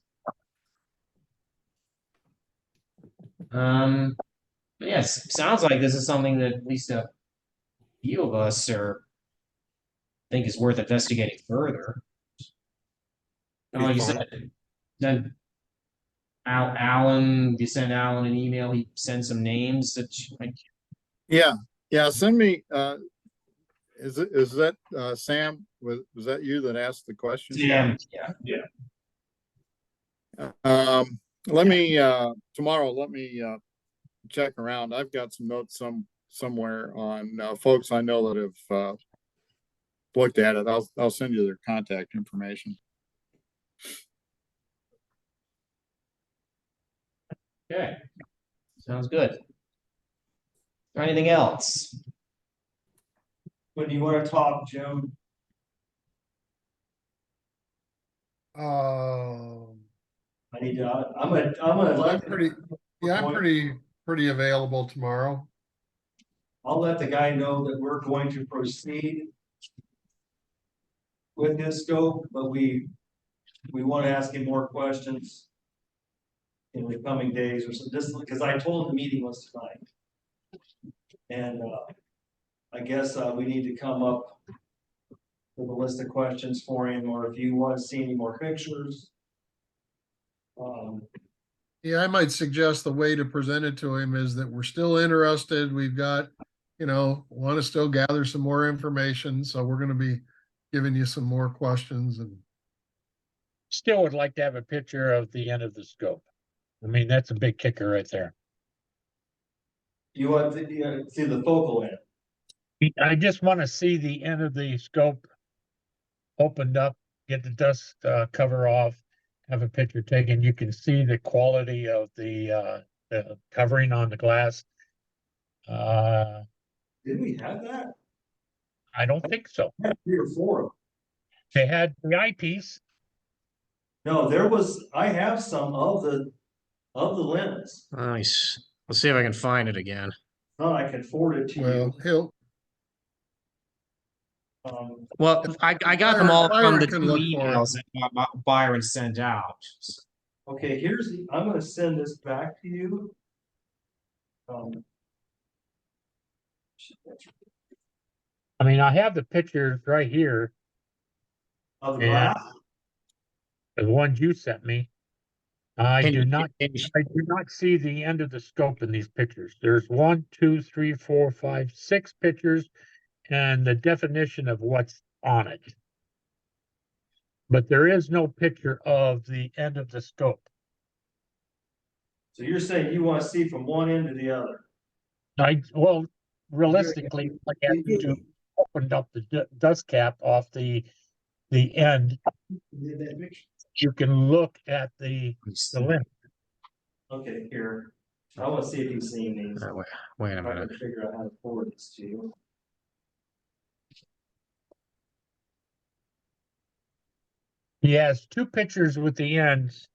Yes, sounds like this is something that at least a few of us think is worth investigating further. Oh, you said then Alan, you send Alan an email, he sends some names that Yeah, send me is that Sam was that you that asked the question? Yeah. Let me, tomorrow, let me, check around. I've got some notes somewhere on, folks I know that have, looked at it. I'll send you their contact information. Okay. Sounds good. Anything else? When you want to talk, Jim, I need to, I'm gonna I'm let. pretty, yeah, I'm pretty available tomorrow. I'll let the guy know that we're going to proceed with his scope, but we want to ask him more questions in the coming days or so, just because I told him the meeting was tonight. And I guess we need to come up with a list of questions for him, or if you want to see any more pictures. Yeah, I might suggest the way to present it to him is that we're still interested. We've got, want to still gather some more information. So we're going to be giving you some more questions and. Still would like to have a picture of the end of the scope. I mean, that's a big kicker right there. You want to see the focal end? I just want to see the end of the scope opened up, get the dust cover off, have a picture taken. You can see the quality of the covering on the glass. Did we have that? I don't think so. 3 or 4 of them. They had the eyepiece. No, I have some of the lens. Nice. Let's see if I can find it again. Oh, I can forward it to you. Well, Well, I got them all from Byron the can 2 look for it. emails that Byron sent out. Okay, I'm gonna send this back to you. I mean, I have the pictures right here. Of the glass? The ones you sent me. I do not see the end of the scope in these pictures. There's 1, 2, 3, 4, 5, 6 pictures and the definition of what's on it. But there is no picture of the end of the scope. So you're saying you want to see from one end to the other? Well, realistically, like I have to opened up the dust cap off the end. You can look at the lens. Okay, here. I want to see if you've seen these. Wait a I minute. can figure out how to forward this to you. He has 2 pictures with the ends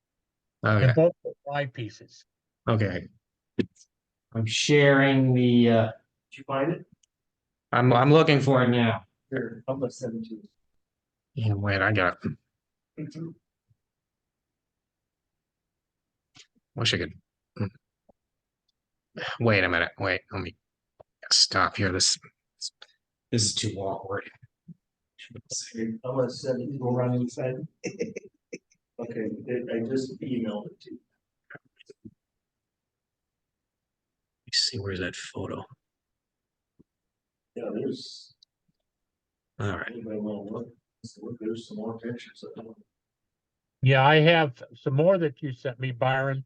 Okay. and both are eyepieces. Okay. I'm sharing the. Did you find it? I'm looking for it now. Here, I'm gonna send it to you. Yeah, wait, I got it. Wish I could. Wait a minute. Wait, let me stop here. This is too awkward. I'm gonna send it. Go around inside. Okay, I just emailed it to you. Let's see, where's that photo? Yeah, there's. All right. Anybody want to look? There's some more pictures. Yeah, I have some more that you sent me, Byron.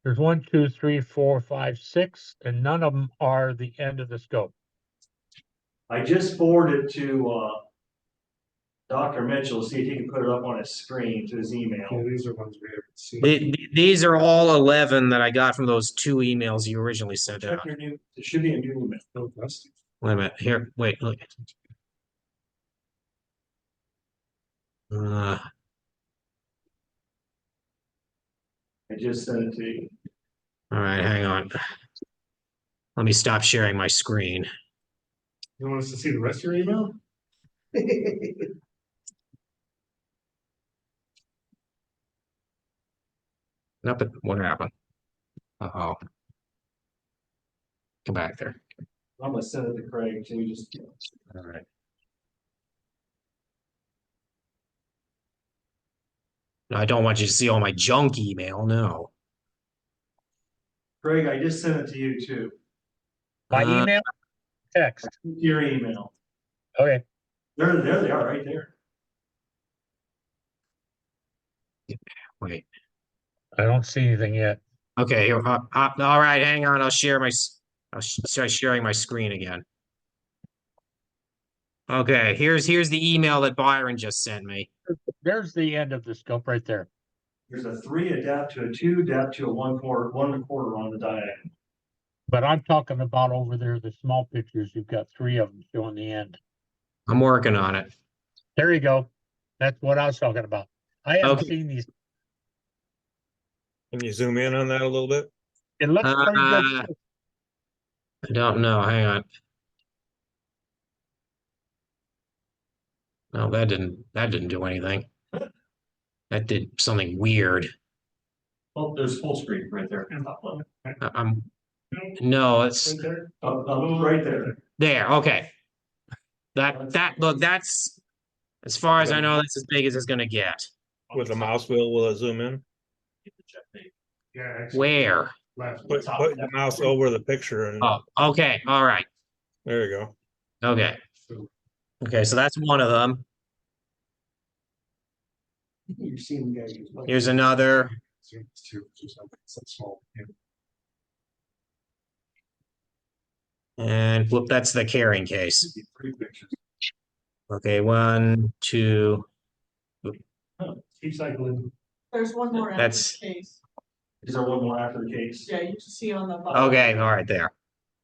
There's 1, 2, 3, 4, 5, 6, and none of them are the end of the scope. I just forwarded to Dr. Mitchell to see if he can put it up on his screen to his email. Yeah, these are ones we haven't seen. These are all 11 that I got from those 2 emails you originally sent out. Check your new. It should be a new email. Oh, that's. Wait a minute. Here, wait, look. I just sent it to you. All right, hang on. Let me stop sharing my screen. You want us to see the rest of your email? Nothing. What happened? Uh-oh. Come back there. I'm gonna send it to Craig too. Just. All right. I don't want you to see all my junk email. No. Craig, I just sent it to you too. By email, text. Your email. Okay. There they are, right there. Wait. I don't see anything yet. Okay, here, all right, hang on, I'll share I'll start sharing my screen again. Okay, here's the email that Byron just sent me. There's the end of the scope right there. There's a 3 adapt to a 2, adapt to a 1/4, 1 1/4 on the diagonal. But I'm talking about over there, the small pictures. You've got 3 of them showing the end. I'm working on it. There you go. That's what I was talking about. I haven't Okay. seen these. Can you zoom in on that a little bit? It looks pretty good. I don't know, hang on. No, that didn't do anything. That did something weird. Oh, there's full screen right there. No, it's Right there. Right there. there, okay. Look, that's, as far as I know, that's as big as it's gonna get. With the mouse wheel, will it zoom in? Yeah. actually, Where? left. Put the mouse over the picture and Oh, okay, all right, there you go. okay. Okay, so that's one of them. You've seen guys. Here's another. And whoop, that's the carrying case. Okay, 1, 2. Keep cycling. There's one more after That's- the case. Is there one more after the case? Yeah, you can see on the bottom. Okay, all right, there.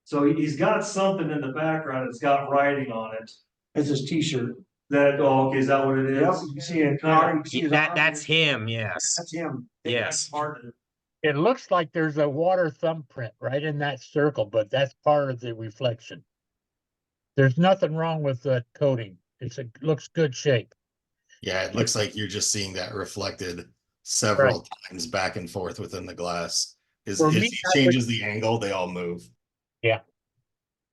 So he's got something in the background, it's got writing on it. It's his t-shirt. That, oh, okay, is that what it is? Yep, you see a car. You see his arm. That's him, yes. That's him. Yes. Hard to- It looks like there's a water thumbprint right in that circle, but that's part of the reflection. There's nothing wrong with the coating. Looks good shape. Yeah, it looks like you're just seeing that reflected several times back and forth within the glass. As For he me, changes the angle, they all move. Yeah.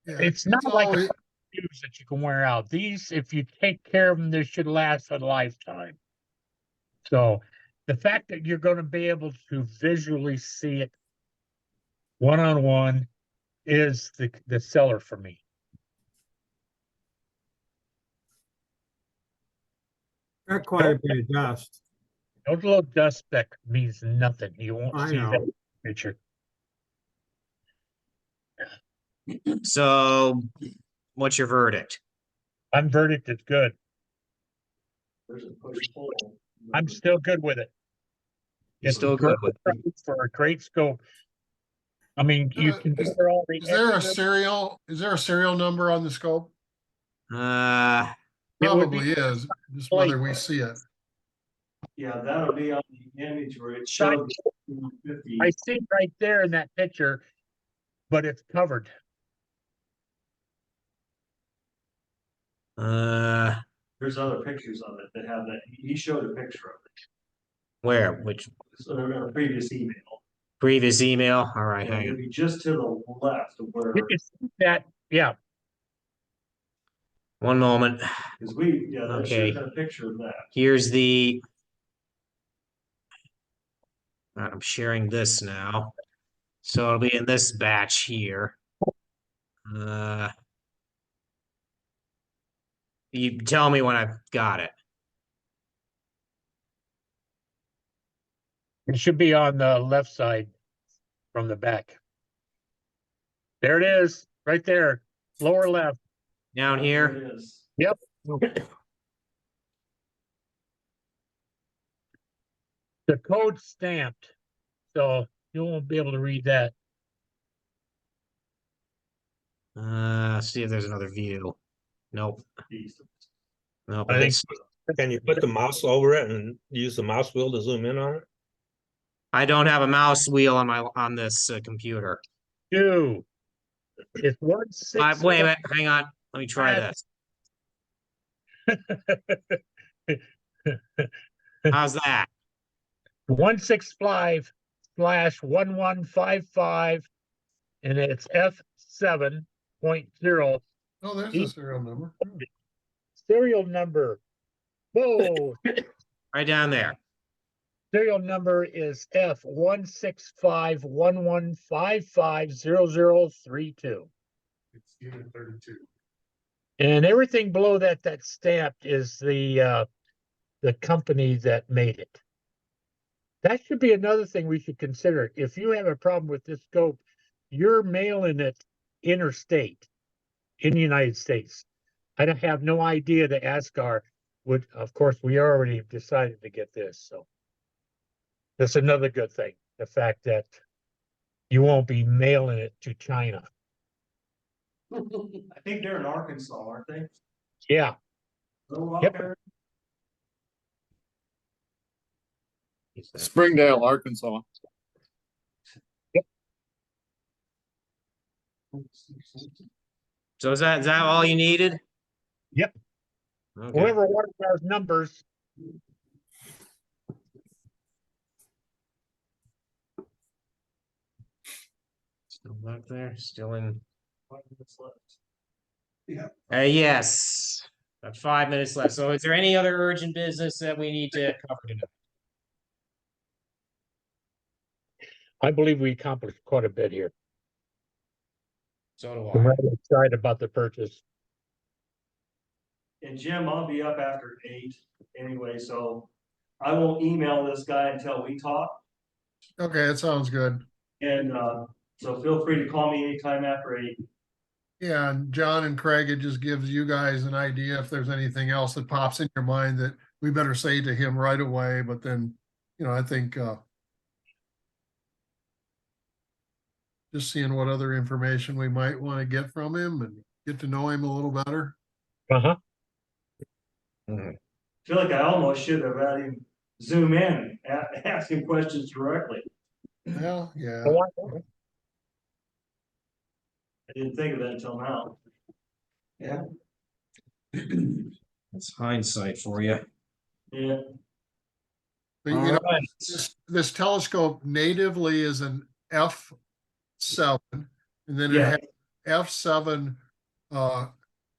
Yeah, It's not like always- shoes that you can wear out. These, if you take care of them, they should last a lifetime. So the fact that you're going to be able to visually see it one-on-one is the seller for me. Got quite a bit of dust. Those little dust speck means nothing. You won't I see know. that picture. So, what's your verdict? I'm verdict is good. There's a push-pull. I'm still good with it. You're It's still a good great with price for a great scope. I mean, you can Is- cover all the Is there a extras. serial number on the scope? Uh, It would be- Probably is, just whether we see it. Yeah, that'll be on the image where it shows. 50. I see it right there in that picture, but it's covered. There's other pictures of it that have that, he showed a picture of it, where? Which so in a previous email. previous email? All right, And hang it'd on. be just to the left of where, You can see that, yeah. One moment. because we, yeah, that Okay. should have a picture of that. Here's the. I'm sharing this now. So it'll be in this batch here. You tell me when I've got it. It should be on the left side from the back. There it is, right there, lower left. Down There here. it is. Yep. The code's stamped, so you won't be able to read that. See if there's another view. Nope. Nope. I think- it's- Can you put the mouse over it and use the mouse wheel to zoom in on it? I don't have a mouse wheel on this computer. Two. It's 1/6. Wait a minute, hang on. Let me try this. How's that? 165/1155, and it's F7.0. Oh, there's a serial number. Serial number. Whoa. Right down there. Serial number is F16511550032. It's unit 32. And everything below that that's stamped is the company that made it. That should be another thing we should consider. If you have a problem with this scope, you're mailing it interstate in the United States. I don't have no idea the ASCAR would, of course, we already decided to get this, so. That's another good thing, the fact that you won't be mailing it to China. I think they're in Arkansas, aren't they? Yeah, Little Yep. Rock Springdale, Arkansas. So is that all you needed? Yep. Okay. Whoever wanted those numbers, Still back there, still in. 5 minutes left. Yes, got 5 minutes left. So is there any other urgent business that we need to cover tonight? I believe we accomplished quite a bit here. So do I'm I. rather excited about the purchase. And Jim, I'll be up after 8 anyway, so I won't email this guy until we talk. Okay, that sounds good. And so feel free to call me anytime after 8. Yeah, and John and Craig, it just gives you guys an idea if there's anything else that pops in your mind that we better say to him right away, but then, I think just seeing what other information we might want to get from him and get to know him a little better. Uh-huh. I feel like I almost should have had him zoom in, ask him questions directly. Well, yeah. I didn't think of that until now. Yeah. That's hindsight for you. Yeah. But All right. this telescope natively is an F7, and then it Yeah. has F7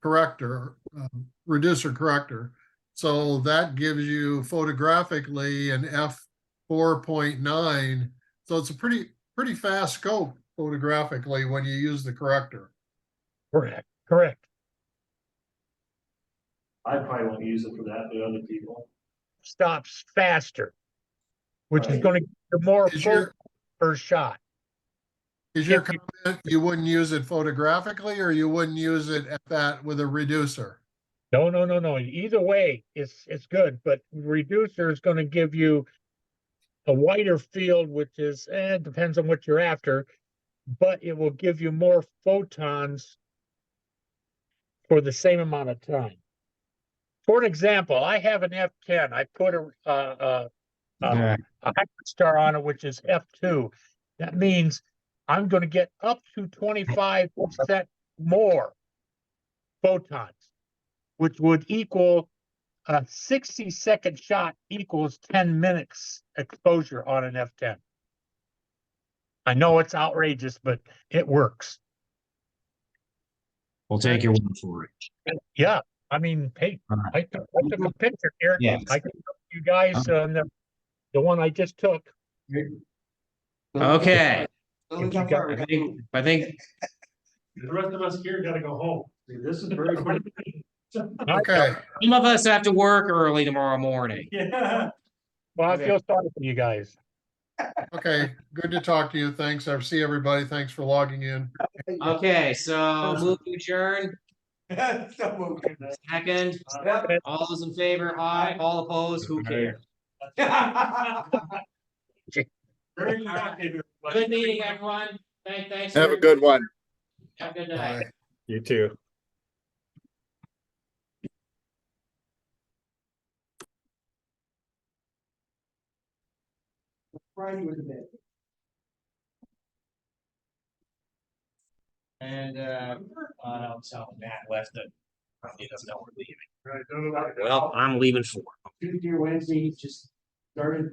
corrector, reducer corrector. So that gives you photographically an F4.9. So it's a pretty fast scope photographically when you use the corrector. Correct. I probably won't use it for that, but other people. Stops faster, which is Right. going to give you more Is your- per shot. Is your If you- comment you wouldn't use it photographically, or you wouldn't use it at that with a reducer? No. Either way, it's good, but reducer is going to give you a wider field, which is, depends on what you're after, but it will give you more photons for the same amount of time. For an example, I have an F10. I put a hyperstar on it, which is F2. That means I'm going to get up to 25% more photons, which would equal a 60-second shot equals 10 minutes exposure on an F10. I know it's outrageous, but it works. We'll take your word for it. Yeah, I mean, hey, I took a picture here. Yes. I can show you guys on the one I just took. Okay. If you got- I think The rest of us here gotta go home. See, this is very quick. Okay. some of us have to work early tomorrow morning. Yeah. Well, I feel sorry for you guys. Okay, good to talk to you. Thanks. I see everybody. Thanks for logging in. Okay, so move to adjourn. So moved. Second, all those in favor, aye, all opposed, who cares? Very active. Good meeting, everyone. Thanks. Have a good one. Have a good night. Bye. You too. Friday was the day. And I'll tell Matt left that he doesn't know we're leaving. Right, don't know about that. Well, I'm leaving for. Tuesday or Wednesday, just started